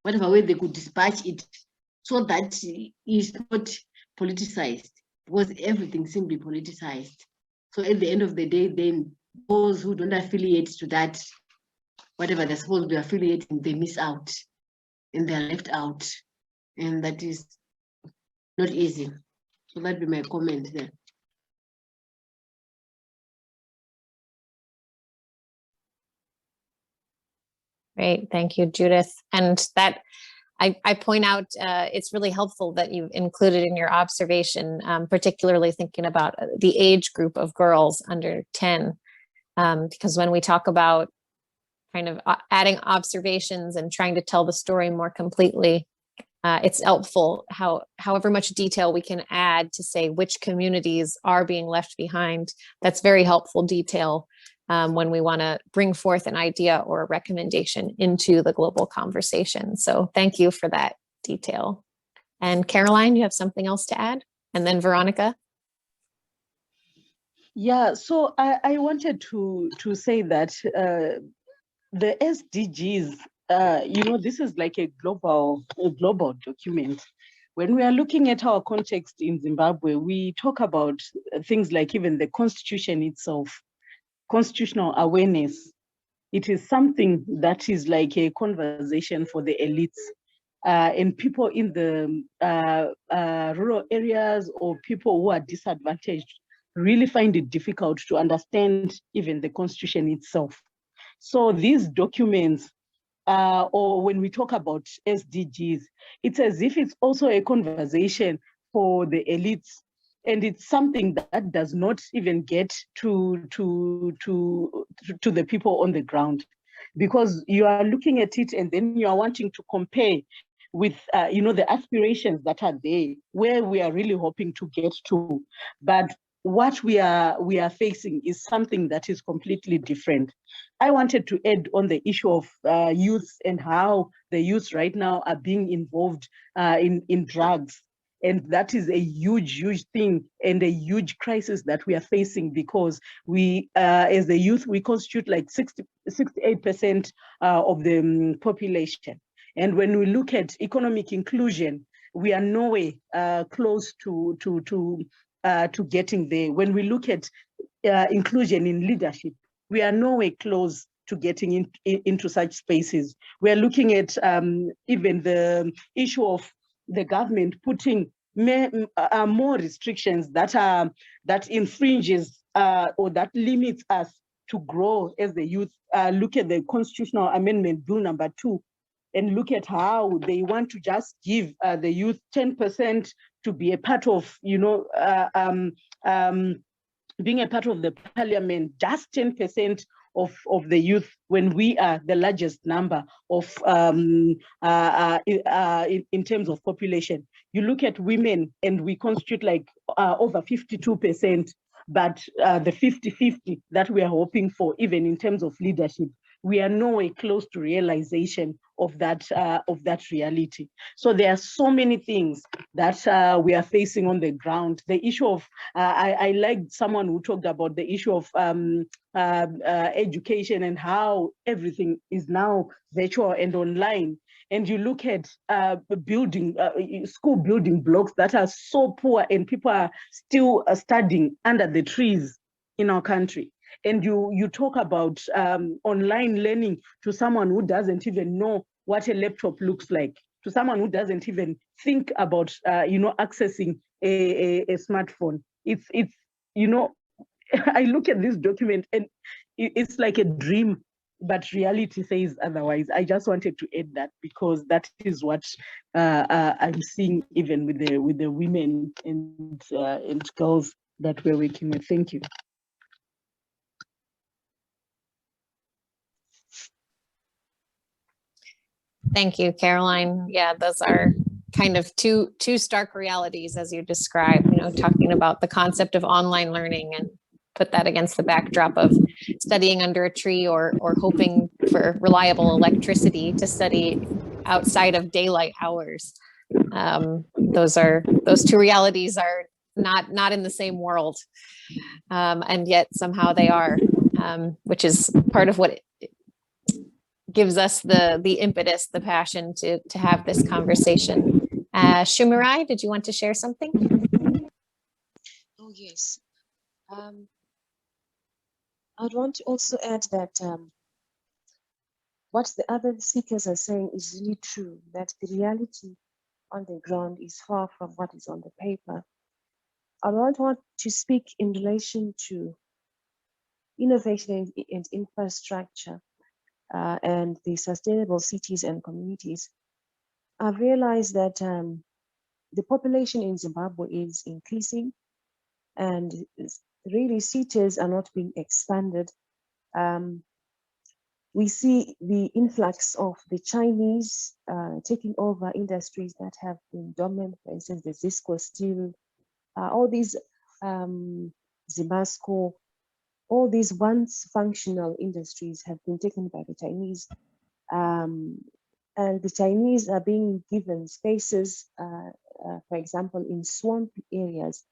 whatever way they could dispatch it, so that it's not politicized, because everything seems to be politicized. So at the end of the day, then those who don't affiliate to that, whatever they're supposed to be affiliating, they miss out and they're left out. And that is not easy. So that'd be my comment there. Great, thank you, Judith. And that I point out, it's really helpful that you've included in your observation, particularly thinking about the age group of girls under 10, because when we talk about kind of adding observations and trying to tell the story more completely, it's helpful however much detail we can add to say which communities are being left behind. That's very helpful detail when we want to bring forth an idea or a recommendation into the global conversation. So thank you for that detail. And Caroline, you have something else to add? And then Veronica? Yeah, so I wanted to say that the SDGs, this is like a global document. When we are looking at our context in Zimbabwe, we talk about things like even the constitution itself, constitutional awareness, It is something that is like a conversation for the elites. And people in the rural areas or people who are disadvantaged really find it difficult to understand even the Constitution itself. So these documents, or when we talk about SDGs, it's as if it's also a conversation for the elites. And it's something that does not even get to the people on the ground, because you are looking at it and then you are wanting to compare with the aspirations that are there, where we are really hoping to get to. But what we are facing is something that is completely different. I wanted to add on the issue of youth and how the youth right now are being involved in drugs. And that is a huge thing and a huge crisis that we are facing, because we, as the youth, we constitute like 68% of the population. And when we look at economic inclusion, we are nowhere close to getting there. When we look at inclusion in leadership, we are nowhere close to getting into such spaces. We are looking at even the issue of the government putting more restrictions that infringes or that limits us to grow as the youth. Look at the Constitutional Amendment Bill number 2, and look at how they want to just give the youth 10% to be a part of, being a part of the parliament, just 10% of the youth, when we are the largest number of in terms of population. You look at women and we constitute like over 52%, but the 50-50 that we are hoping for, even in terms of leadership, we are nowhere close to realization of that reality. So there are so many things that we are facing on the ground. The issue of, I liked someone who talked about the issue of education and how everything is now virtual and online. And you look at school building blocks that are so poor, and people are still studying under the trees in our country. And you talk about online learning to someone who doesn't even know what a laptop looks like, to someone who doesn't even think about accessing a smartphone. It's I look at this document and it's like a dream, but reality says otherwise. I just wanted to add that, because that is what I'm seeing even with the women and girls that we're working with. Thank you. Thank you, Caroline. Yeah, those are kind of two stark realities, as you describe, talking about the concept of online learning and put that against the backdrop of studying under a tree or hoping for reliable electricity to study outside of daylight hours. Those two realities are not in the same world, and yet somehow they are, which is part of what gives us the impetus, the passion to have this conversation. Shumirai, did you want to share something? Oh, yes. I'd want to also add that what the other speakers are saying is really true, that the reality on the ground is far from what is on the paper. I don't want to speak in relation to innovation and infrastructure and the sustainable cities and communities. I've realized that the population in Zimbabwe is increasing, and really cities are not being expanded. We see the influx of the Chinese taking over industries that have been dormant, for instance, the Zisco steel, all these Zimasco, all these once functional industries have been taken by the Chinese. And the Chinese are being given spaces, for example, in swamp areas.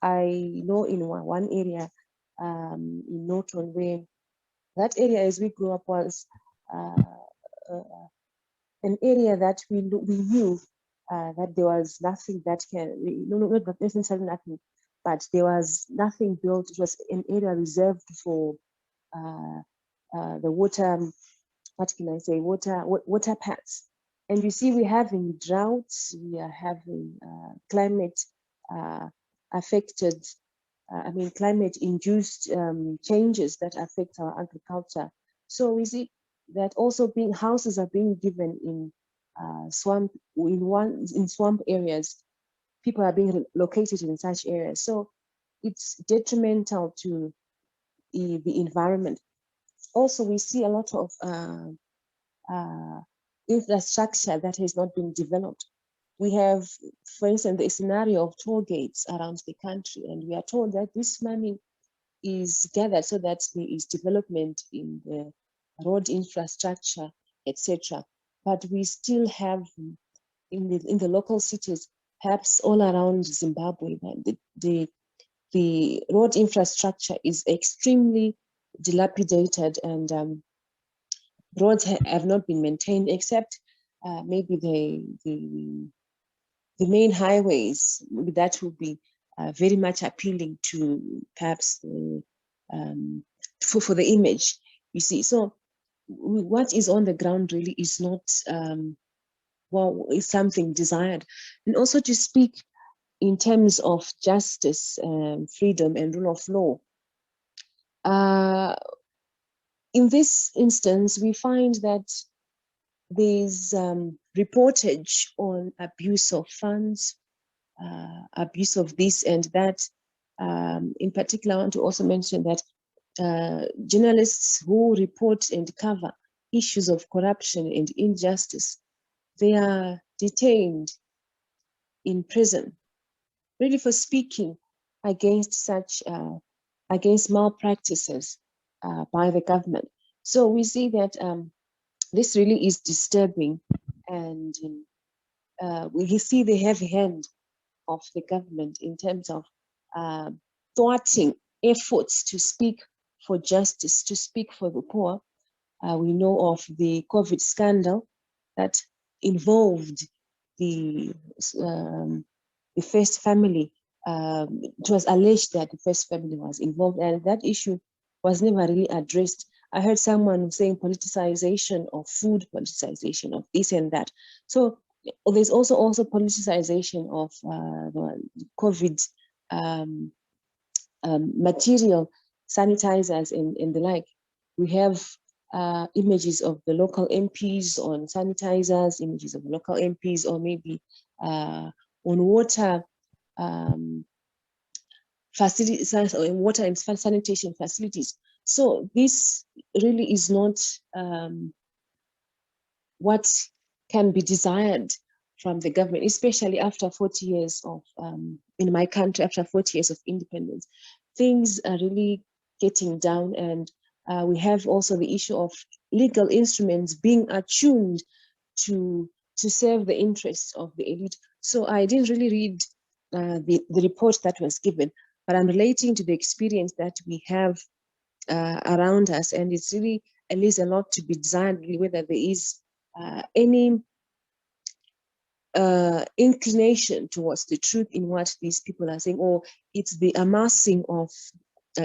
I know in one area in Norton, where that area as we grew up was an area that we knew that there was nothing that not necessarily nothing, but there was nothing built. It was an area reserved for the water, what can I say, water paths. And you see, we're having droughts, we are having climate affected, climate-induced changes that affect our agriculture. So we see that also houses are being given in swamp areas. People are being located in such areas. So it's detrimental to the environment. Also, we see a lot of infrastructure that has not been developed. We have, for instance, the scenario of toll gates around the country, and we are told that this money is gathered so that there is development in the road infrastructure, etc. But we still have in the local cities, perhaps all around Zimbabwe, the road infrastructure is extremely dilapidated, and roads have not been maintained, except maybe the main highways. That would be very much appealing to perhaps for the image, you see. So what is on the ground really is not is something desired. And also to speak in terms of justice, freedom, and rule of law. In this instance, we find that there's reportage on abuse of funds, abuse of this and that. In particular, I want to also mention that journalists who report and cover issues of corruption and injustice, they are detained in prison, really for speaking against such, against malpractices by the government. So we see that this really is disturbing, and we see the heavy hand of the government in terms of thwarting efforts to speak for justice, to speak for the poor. We know of the COVID scandal that involved the first family. It was alleged that the first family was involved, and that issue was never really addressed. I heard someone saying politicization of food, politicization of this and that. So there's also politicization of the COVID material, sanitizers and the like. We have images of the local MPs on sanitizers, images of local MPs, or maybe on water facilities, or water and sanitation facilities. So this really is not what can be desired from the government, especially after 40 years of, in my country, after 40 years of independence. Things are really getting down, and we have also the issue of legal instruments being attuned to serve the interests of the elite. So I didn't really read the report that was given, but I'm relating to the experience that we have around us, and it's really, at least, a lot to be desired, whether there is any inclination towards the truth in what these people are saying, or it's the amassing of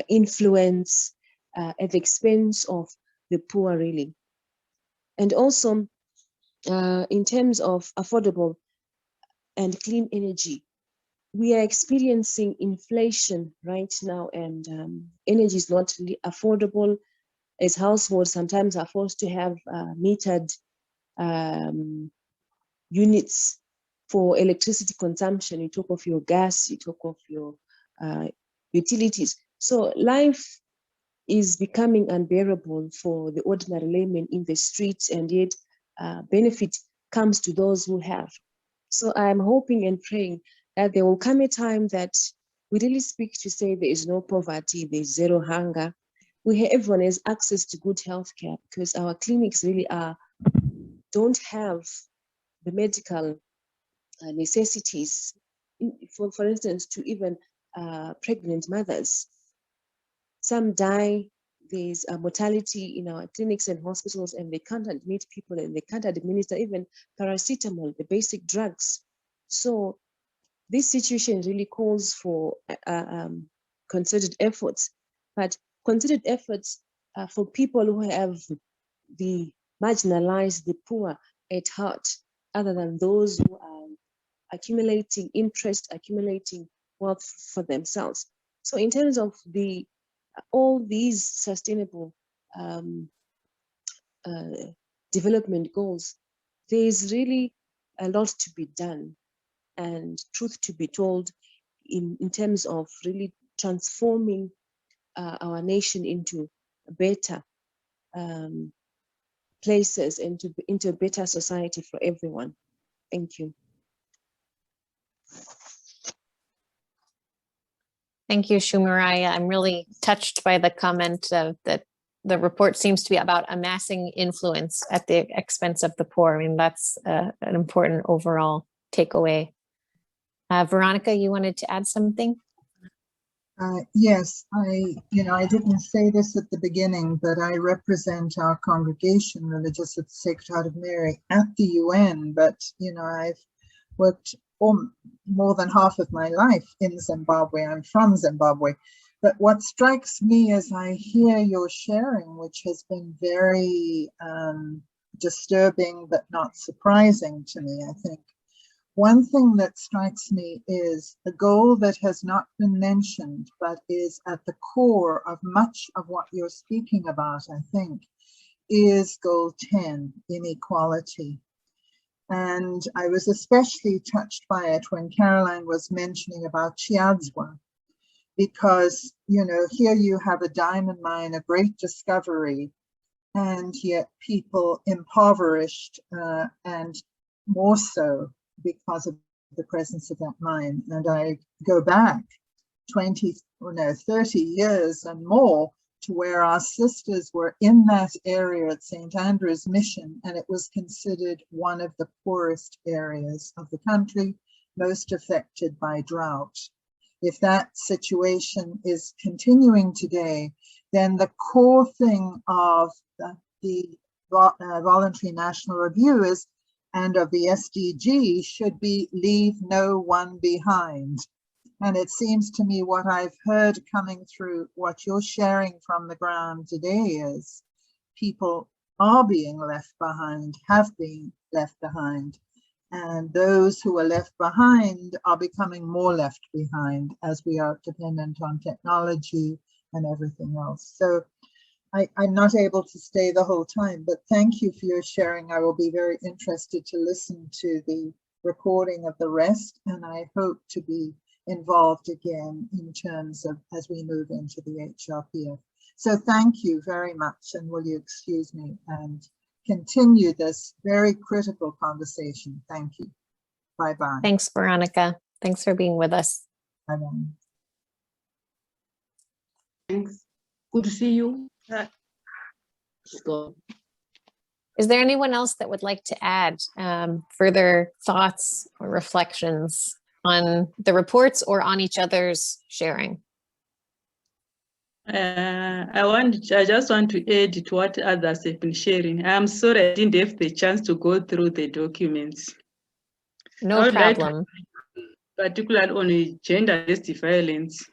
influence at the expense of the poor, really. And also, in terms of affordable and clean energy, we are experiencing inflation right now, and energy is not really affordable, as households sometimes are forced to have metered units for electricity consumption. You talk of your gas, you talk of your utilities. So life is becoming unbearable for the ordinary layman in the streets, and yet benefit comes to those who have. So I'm hoping and praying that there will come a time that we really speak to say there is no poverty, there's zero hunger. Everyone has access to good health care, because our clinics really don't have the medical necessities, for instance, to even pregnant mothers. Some die, there's a mortality in our clinics and hospitals, and they can't admit people, and they can't administer even paracetamol, the basic drugs. So this situation really calls for concerted efforts, but concerted efforts for people who have the marginalized, the poor at heart, other than those who are accumulating interest, accumulating wealth for themselves. So in terms of all these sustainable development goals, there is really a lot to be done and truth to be told in terms of really transforming our nation into better places, into a better society for everyone. Thank you. Thank you, Shumaraya. I'm really touched by the comment that the report seems to be about amassing influence at the expense of the poor. I mean, that's an important overall takeaway. Veronica, you wanted to add something? Yes, I didn't say this at the beginning, but I represent our congregation, Religious at the Sacred Heart of Mary, at the UN. But I've worked more than half of my life in Zimbabwe. I'm from Zimbabwe. But what strikes me as I hear your sharing, which has been very disturbing but not surprising to me, I think. One thing that strikes me is a goal that has not been mentioned, but is at the core of much of what you're speaking about, I think, is goal 10, inequality. And I was especially touched by it when Caroline was mentioning about Chiadzwa, because, here you have a diamond mine, a great discovery, and yet people impoverished and more so because of the presence of that mine. And I go back 30 years and more to where our sisters were in that area at St. Andrew's Mission, and it was considered one of the poorest areas of the country, most affected by drought. If that situation is continuing today, then the core thing of the voluntary national review is, and of the SDGs, should be leave no one behind. And it seems to me what I've heard coming through what you're sharing from the ground today is people are being left behind, have been left behind. And those who are left behind are becoming more left behind as we are dependent on technology and everything else. So I'm not able to stay the whole time, but thank you for your sharing. I will be very interested to listen to the recording of the rest, and I hope to be involved again in terms of as we move into the HLPF. So thank you very much, and will you excuse me and continue this very critical conversation. Thank you. Bye-bye. Thanks, Veronica. Thanks for being with us. Bye-bye. Thanks. Good to see you. Is there anyone else that would like to add further thoughts or reflections on the reports or on each other's sharing? I just want to add to what others have been sharing. I'm sorry I didn't have the chance to go through the documents. No problem. Particularly on gender-based violence.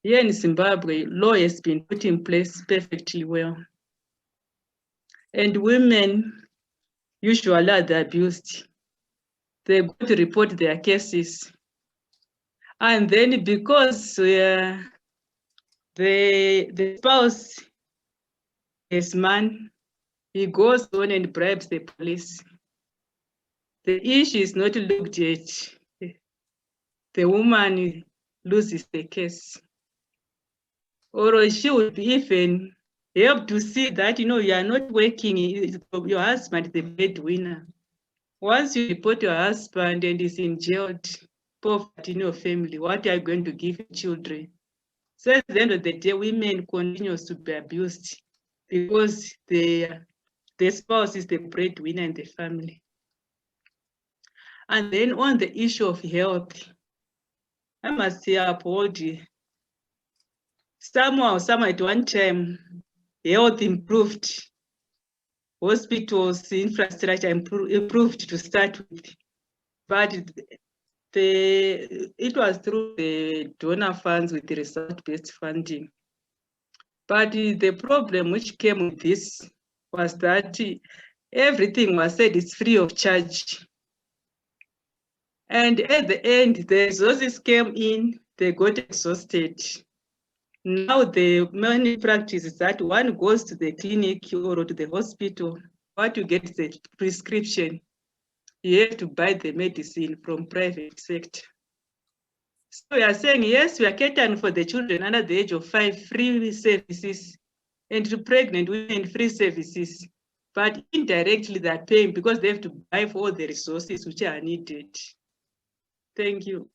Here in Zimbabwe, law has been put in place perfectly well. And women usually are abused. They go to report their cases. And then because the spouse is man, he goes on and bribes the police. The issue is not looked at. The woman loses the case. Or she would be even helped to see that, you are not working, your husband is the breadwinner. Once you report your husband and is in jail, poverty in your family, what are you going to give your children? So at the end of the day, women continue to be abused because the spouse is the breadwinner in the family. And then on the issue of health, I must say uphold somehow at one time, health improved, hospitals, infrastructure improved to start with, but it was through the donor funds with the result-based funding. But the problem which came with this was that everything was said it's free of charge. And at the end, the resources came in, they got exhausted. Now the main practice is that one goes to the clinic or to the hospital. What you get is a prescription. You have to buy the medicine from private sector. So we are saying, yes, we are catering for the children under the age of 5, free services, and to pregnant women, free services. But indirectly they're paying because they have to buy for all the resources which are needed. Thank you.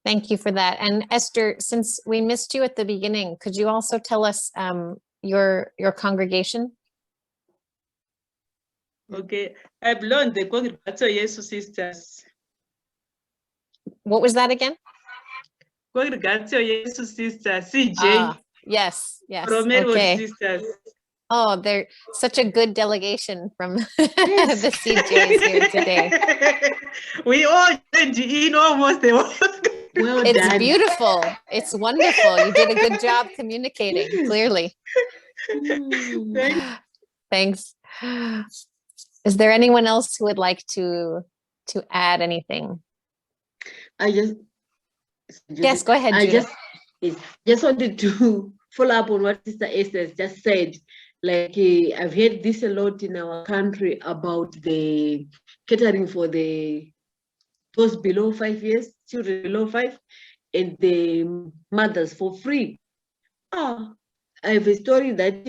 Thank you for that. And Esther, since we missed you at the beginning, could you also tell us your congregation? Okay, I belong to the Congregatio Jesus Sisters. What was that again? Congregatio Jesus Sisters, CJ. Ah, yes, Romero okay. Sisters. Oh, they're such a good delegation from the CJs here today. We all joined in almost the Well It's done. beautiful. It's wonderful. You did a good job communicating, clearly. Thanks. Is there anyone else who would like to add anything? Yes, go ahead, Judith. Just wanted to follow up on what Sister Esther has just said. Like I've heard this a lot in our country about the catering for those below 5 years, children below 5, and the mothers for free. I have a story that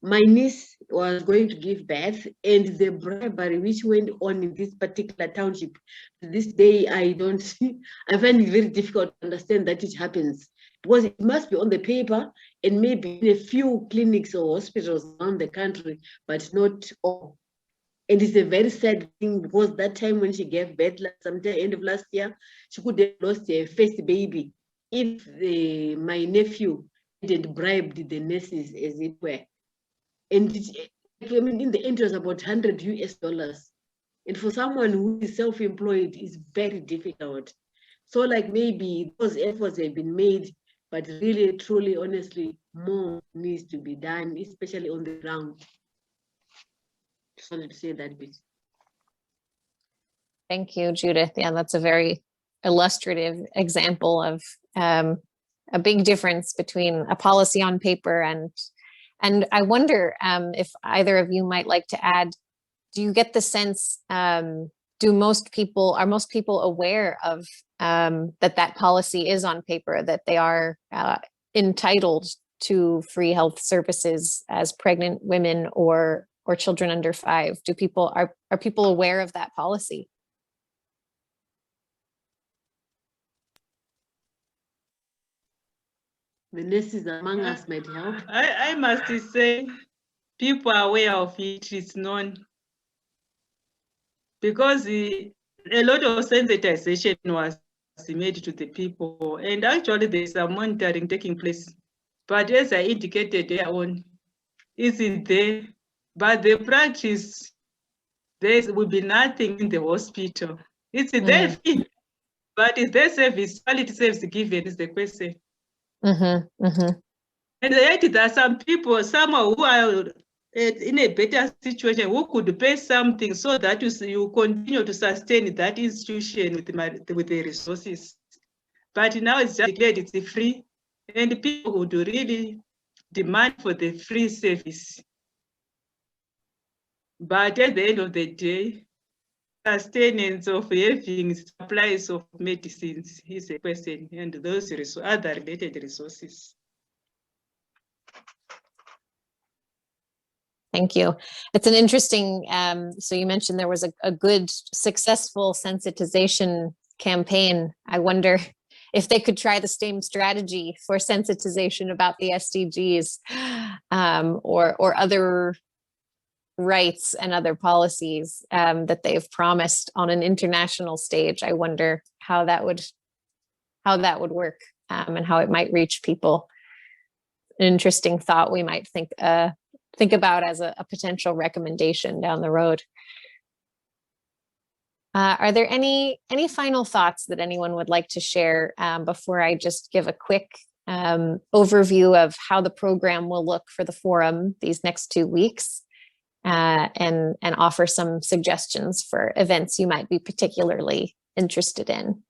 my niece was going to give birth, and the bribery which went on in this particular township, to this day, I find it very difficult to understand that it happens, because it must be on the paper and maybe in a few clinics or hospitals around the country, but not all. And it's a very sad thing, because that time when she gave birth, sometime end of last year, she could have lost her first baby if my nephew hadn't bribed the nurses, as it were. And I mean, in the end, it was about $100 US. And for someone who is self-employed, it's very difficult. So like maybe those efforts have been made, but really, truly, honestly, more needs to be done, especially on the ground. Just wanted to say that bit. Thank you, Judith. Yeah, that's a very illustrative example of a big difference between a policy on paper and I wonder if either of you might like to add, do you get the sense, are most people aware of that policy is on paper, that they are entitled to free health services as pregnant women or children under 5? Are people aware of that policy? The nurses among us might help. I must say, people are aware of it, it's known. Because a lot of sensitization was made to the people, and actually there's some monitoring taking place. But as I indicated there on, isn't there? But the practice, there will be nothing in the hospital. It's their fee, but is there service, quality service given is the question. And yet there are some people, somehow who are in a better situation, who could pay something so that you continue to sustain that institution with the resources. But now it's just declared it's free, and people would really demand for the free service. But at the end of the day, sustenance of having supplies of medicines is a question, and those other related resources. Thank you. It's an interesting, so you mentioned there was a good, successful sensitization campaign. I wonder if they could try the same strategy for sensitization about the SDGs or other rights and other policies that they've promised on an international stage. I wonder how that would work and how it might reach people. An interesting thought we might think about as a potential recommendation down the road. Are there any final thoughts that anyone would like to share before I just give a quick overview of how the program will look for the forum these next 2 weeks, and offer some suggestions for events you might be particularly interested in?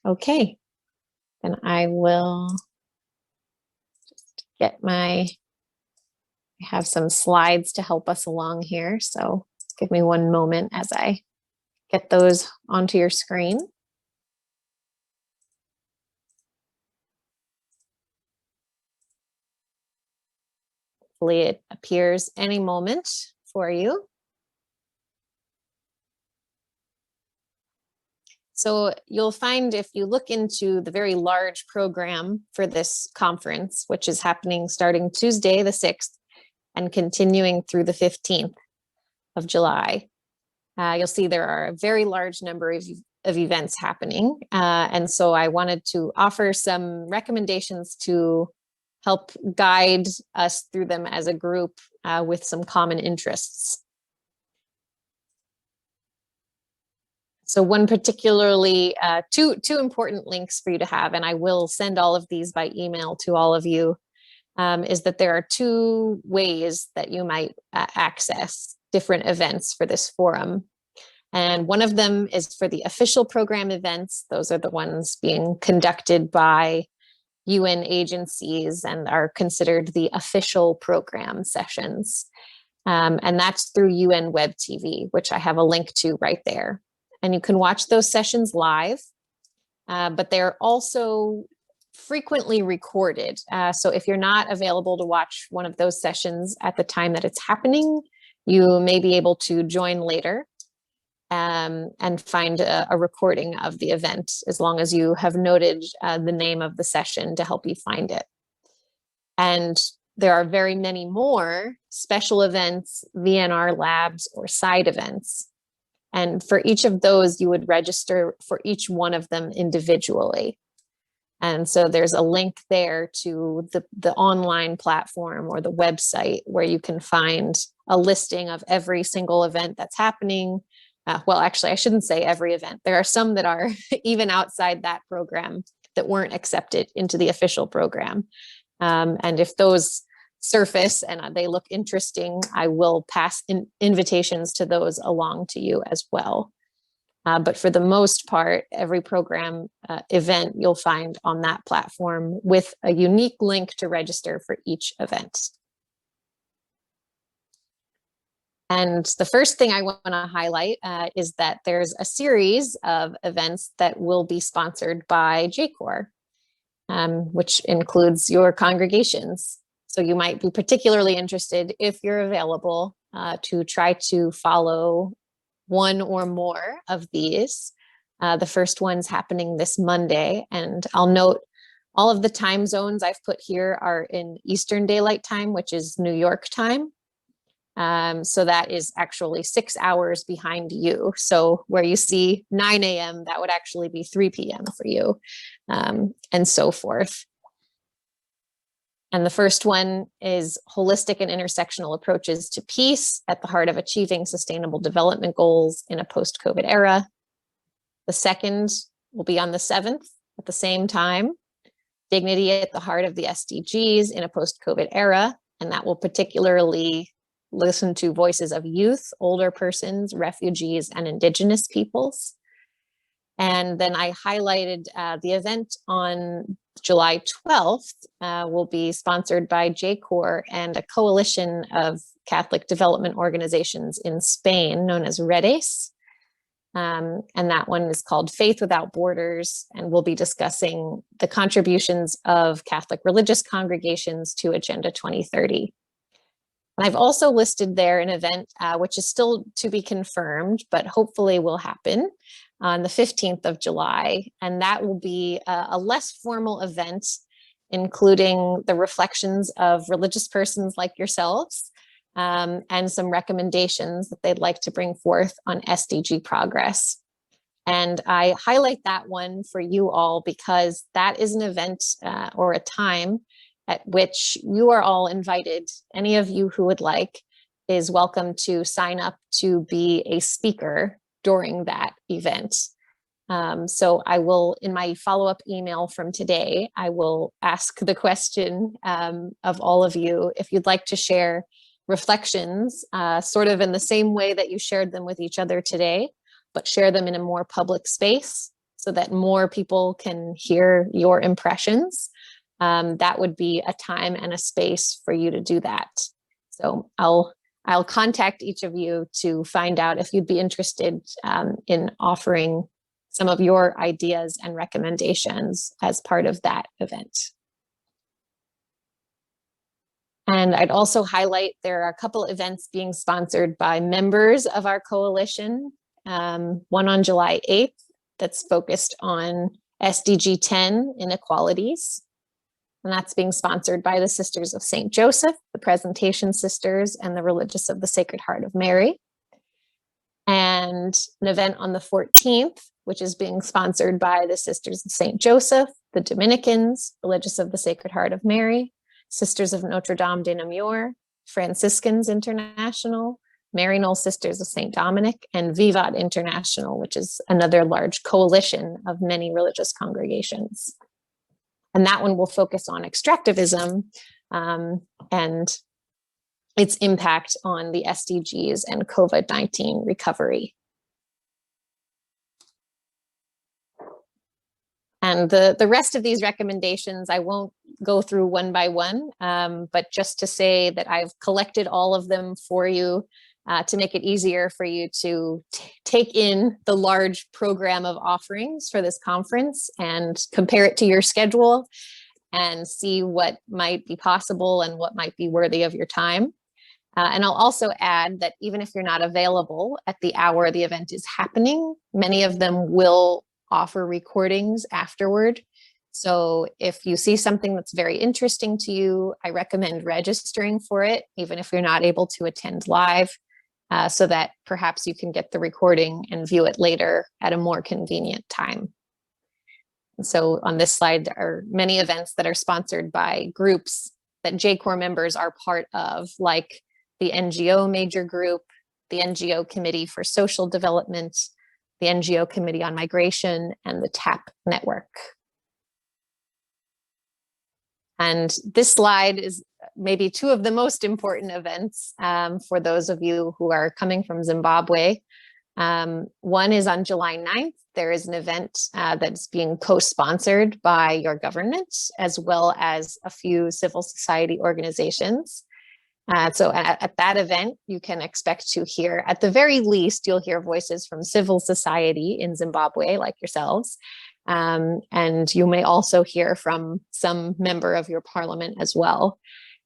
Okay, then I will just get I have some slides to help us along here, so give me one moment as I get those onto your screen. Hopefully it appears any moment for you. So you'll find if you look into the very large program for this conference, which is happening starting Tuesday the 6th and continuing through the 15th of July, you'll see there are a very large number of events happening. And so I wanted to offer some recommendations to help guide us through them as a group with some common interests. So one particularly, two important links for you to have, and I will send all of these by email to all of you, is that there are 2 ways that you might access different events for this forum. And one of them is for the official program events. Those are the ones being conducted by UN agencies and are considered the official program sessions. And that's through UN Web TV, which I have a link to right there. And you can watch those sessions live, but they're also frequently recorded. So if you're not available to watch one of those sessions at the time that it's happening, you may be able to join later and find a recording of the event, as long as you have noted the name of the session to help you find it. And there are very many more special events, VNR labs, or side events. And for each of those, you would register for each one of them individually. And so there's a link there to the online platform or the website where you can find a listing of every single event that's happening. Well, actually, I shouldn't say every event. There are some that are even outside that program that weren't accepted into the official program. And if those surface and they look interesting, I will pass invitations to those along to you as well. But for the most part, every program event you'll find on that platform with a unique link to register for each event. And the first thing I want to highlight is that there's a series of events that will be sponsored by JCoR, which includes your congregations. So you might be particularly interested, if you're available, to try to follow one or more of these. The first one's happening this Monday, and I'll note all of the time zones I've put here are in Eastern Daylight Time, which is New York time. So that is actually 6 hours behind you. So where you see 9 a.m., that would actually be 3 p.m. for you, and so forth. And the first one is Holistic and Intersectional Approaches to Peace at the Heart of Achieving Sustainable Development Goals in a Post-COVID Era. The second will be on the 7th at the same time, Dignity at the Heart of the SDGs in a Post-COVID Era. And that will particularly listen to voices of youth, older persons, refugees, and Indigenous peoples. And then I highlighted the event on July 12th will be sponsored by JCoR and a coalition of Catholic development organizations in Spain known as Redes. And that one is called Faith Without Borders, and we'll be discussing the contributions of Catholic religious congregations to Agenda 2030. And I've also listed there an event which is still to be confirmed, but hopefully will happen on the 15th of July. And that will be a less formal event, including the reflections of religious persons like yourselves, and some recommendations that they'd like to bring forth on SDG progress. And I highlight that one for you all because that is an event or a time at which you are all invited. Any of you who would like is welcome to sign up to be a speaker during that event. So I will, in my follow-up email from today, I will ask the question of all of you, if you'd like to share reflections, sort of in the same way that you shared them with each other today, but share them in a more public space so that more people can hear your impressions. That would be a time and a space for you to do that. So I'll contact each of you to find out if you'd be interested in offering some of your ideas and recommendations as part of that event. And I'd also highlight there are a couple events being sponsored by members of our coalition. One on July 8th that's focused on SDG 10 inequalities. And that's being sponsored by the Sisters of St. Joseph, the Presentation Sisters, and the Religious of the Sacred Heart of Mary. And an event on the 14th, which is being sponsored by the Sisters of St. Joseph, the Dominicans, Religious of the Sacred Heart of Mary, Sisters of Notre Dame de Namur, Franciscans International, Maryknoll Sisters of St. Dominic, and Vivat International, which is another large coalition of many religious congregations. And that one will focus on extractivism and its impact on the SDGs and COVID-19 recovery. And the rest of these recommendations, I won't go through one by one, but just to say that I've collected all of them for you to make it easier for you to take in the large program of offerings for this conference and compare it to your schedule and see what might be possible and what might be worthy of your time. And I'll also add that even if you're not available at the hour the event is happening, many of them will offer recordings afterward. So if you see something that's very interesting to you, I recommend registering for it, even if you're not able to attend live, so that perhaps you can get the recording and view it later at a more convenient time. And so on this slide, there are many events that are sponsored by groups that JCoR members are part of, like the NGO Major Group, the NGO Committee for Social Development, the NGO Committee on Migration, and the TAP Network. And this slide is maybe two of the most important events for those of you who are coming from Zimbabwe. One is on July 9th. There is an event that's being co-sponsored by your government, as well as a few civil society organizations. So at that event, you can expect to hear, at the very least, you'll hear voices from civil society in Zimbabwe, like yourselves. And you may also hear from some member of your parliament as well.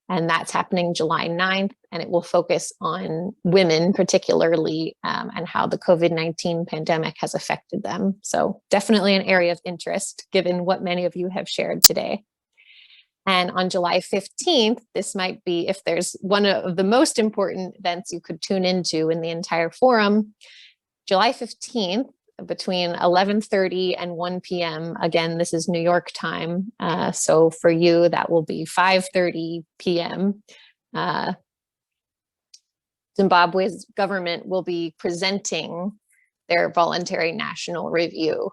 And that's happening July 9th, and it will focus on women particularly and how the COVID-19 pandemic has affected them. So definitely an area of interest, given what many of you have shared today. And on July 15th, this might be, if there's one of the most important events you could tune into in the entire forum, July 15th, between 11:30 and 1 p.m. Again, this is New York time. So for you, that will be 5:30 p.m. Zimbabwe's government will be presenting their voluntary national review.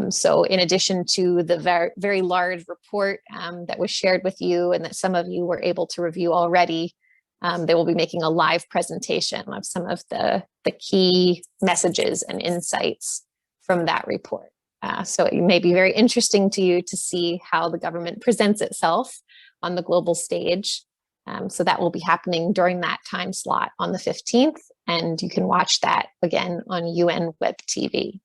So in addition to the very large report that was shared with you and that some of you were able to review already, they will be making a live presentation of some of the key messages and insights from that report. So it may be very interesting to you to see how the government presents itself on the global stage. So that will be happening during that time slot on the 15th, and you can watch that again on UN Web TV.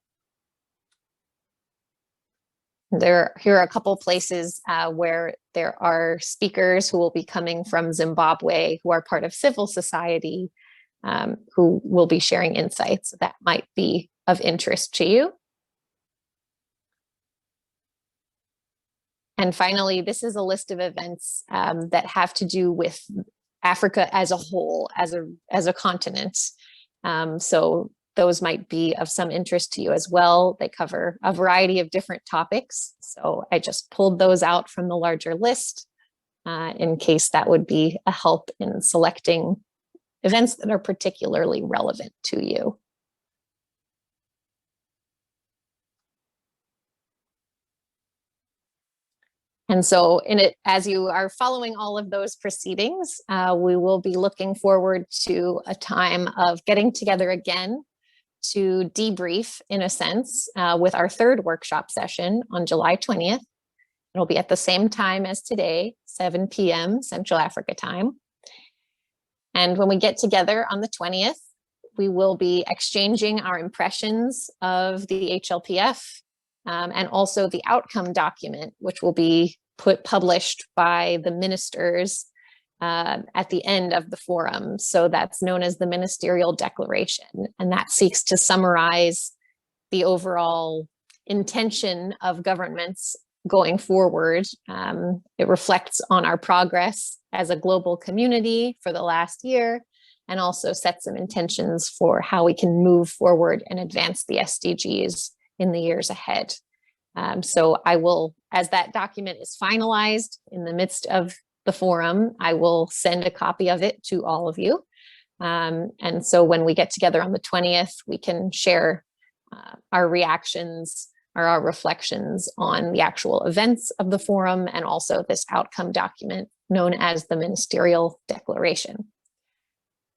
Here are a couple places where there are speakers who will be coming from Zimbabwe who are part of civil society who will be sharing insights that might be of interest to you. And finally, this is a list of events that have to do with Africa as a whole, as a continent. So those might be of some interest to you as well. They cover a variety of different topics. So I just pulled those out from the larger list. in case that would be a help in selecting events that are particularly relevant to you. And so as you are following all of those proceedings, we will be looking forward to a time of getting together again to debrief, in a sense, with our third workshop session on July 20th. It'll be at the same time as today, 7 p.m. Central Africa time. And when we get together on the 20th, we will be exchanging our impressions of the HLPF and also the outcome document, which will be published by the ministers at the end of the forum. So that's known as the Ministerial Declaration, and that seeks to summarize the overall intention of governments going forward. It reflects on our progress as a global community for the last year, and also sets some intentions for how we can move forward and advance the SDGs in the years ahead. So I will, as that document is finalized in the midst of the forum, I will send a copy of it to all of you. And so when we get together on the 20th, we can share our reactions or our reflections on the actual events of the forum, and also this outcome document known as the Ministerial Declaration.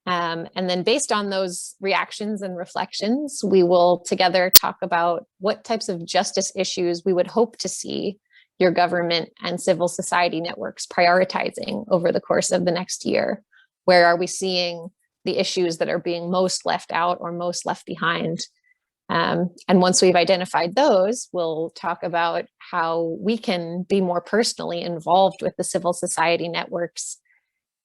And then based on those reactions and reflections, we will together talk about what types of justice issues we would hope to see your government and civil society networks prioritizing over the course of the next year. Where are we seeing the issues that are being most left out or most left behind? And once we've identified those, we'll talk about how we can be more personally involved with the civil society networks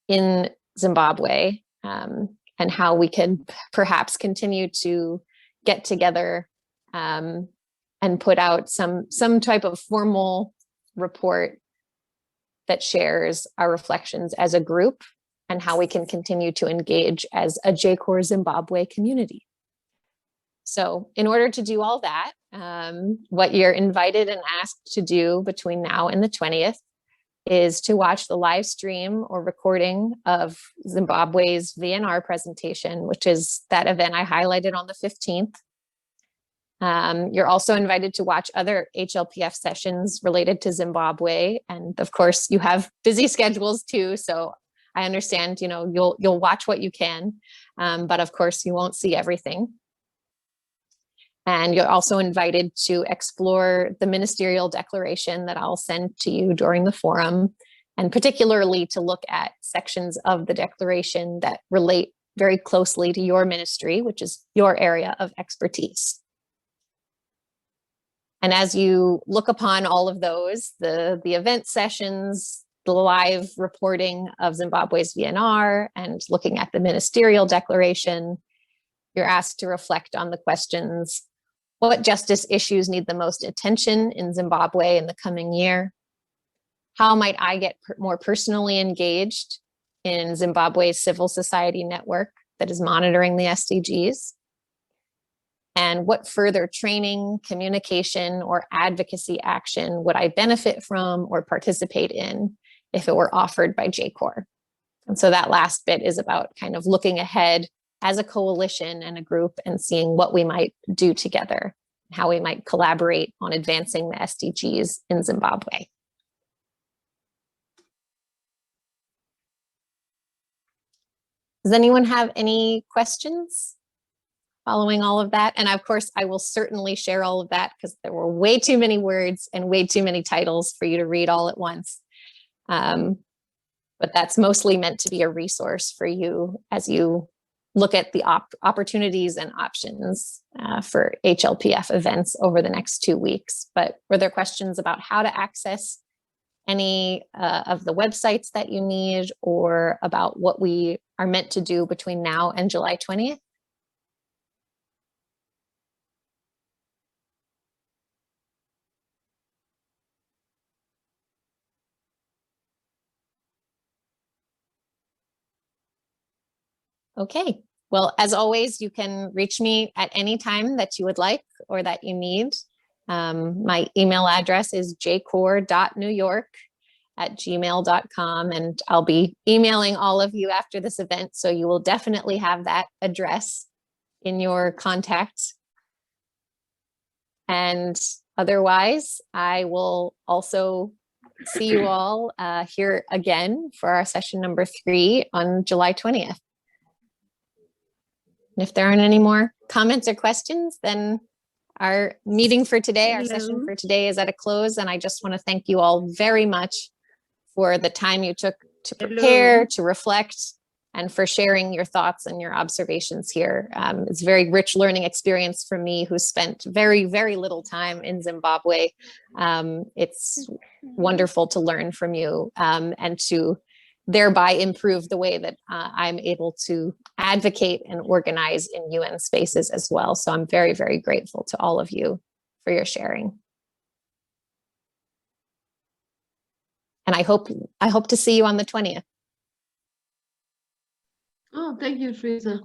in Zimbabwe, and how we can perhaps continue to get together and put out some type of formal report that shares our reflections as a group, and how we can continue to engage as a JCoR-Zimbabwe community. So in order to do all that, what you're invited and asked to do between now and the 20th is to watch the live stream or recording of Zimbabwe's VNR presentation, which is that event I highlighted on the 15th. You're also invited to watch other HLPF sessions related to Zimbabwe. And of course, you have busy schedules too, so I understand, you'll watch what you can, but of course you won't see everything. And you're also invited to explore the ministerial declaration that I'll send to you during the forum, and particularly to look at sections of the declaration that relate very closely to your ministry, which is your area of expertise. And as you look upon all of those, the event sessions, the live reporting of Zimbabwe's VNR, and looking at the ministerial declaration, you're asked to reflect on the questions: what justice issues need the most attention in Zimbabwe in the coming year? How might I get more personally engaged in Zimbabwe's civil society network that is monitoring the SDGs? And what further training, communication, or advocacy action would I benefit from or participate in if it were offered by JCoR? And so that last bit is about kind of looking ahead as a coalition and a group and seeing what we might do together, how we might collaborate on advancing the SDGs in Zimbabwe. Does anyone have any questions following all of that? And of course, I will certainly share all of that because there were way too many words and way too many titles for you to read all at once. But that's mostly meant to be a resource for you as you look at the opportunities and options for HLPF events over the next 2 weeks. But were there questions about how to access any of the websites that you need, or about what we are meant to do between now and July 20th? Okay, well, as always, you can reach me at any time that you would like or that you need. My email address is jcor.newyork @gmail.com, and I'll be emailing all of you after this event, so you will definitely have that address in your contacts. And otherwise, I will also see you all here again for our session number 3 on July 20th. And if there aren't any more comments or questions, then our meeting for today, our session for today is at a close. And I just want to thank you all very much for the time you took to prepare, to reflect, and for sharing your thoughts and your observations here. It's a very rich learning experience for me, who spent very, very little time in Zimbabwe. It's wonderful to learn from you and to thereby improve the way that I'm able to advocate and organize in UN spaces as well. So I'm very, very grateful to all of you for your sharing. And I hope to see you on the 20th. Oh, thank you, Teresa.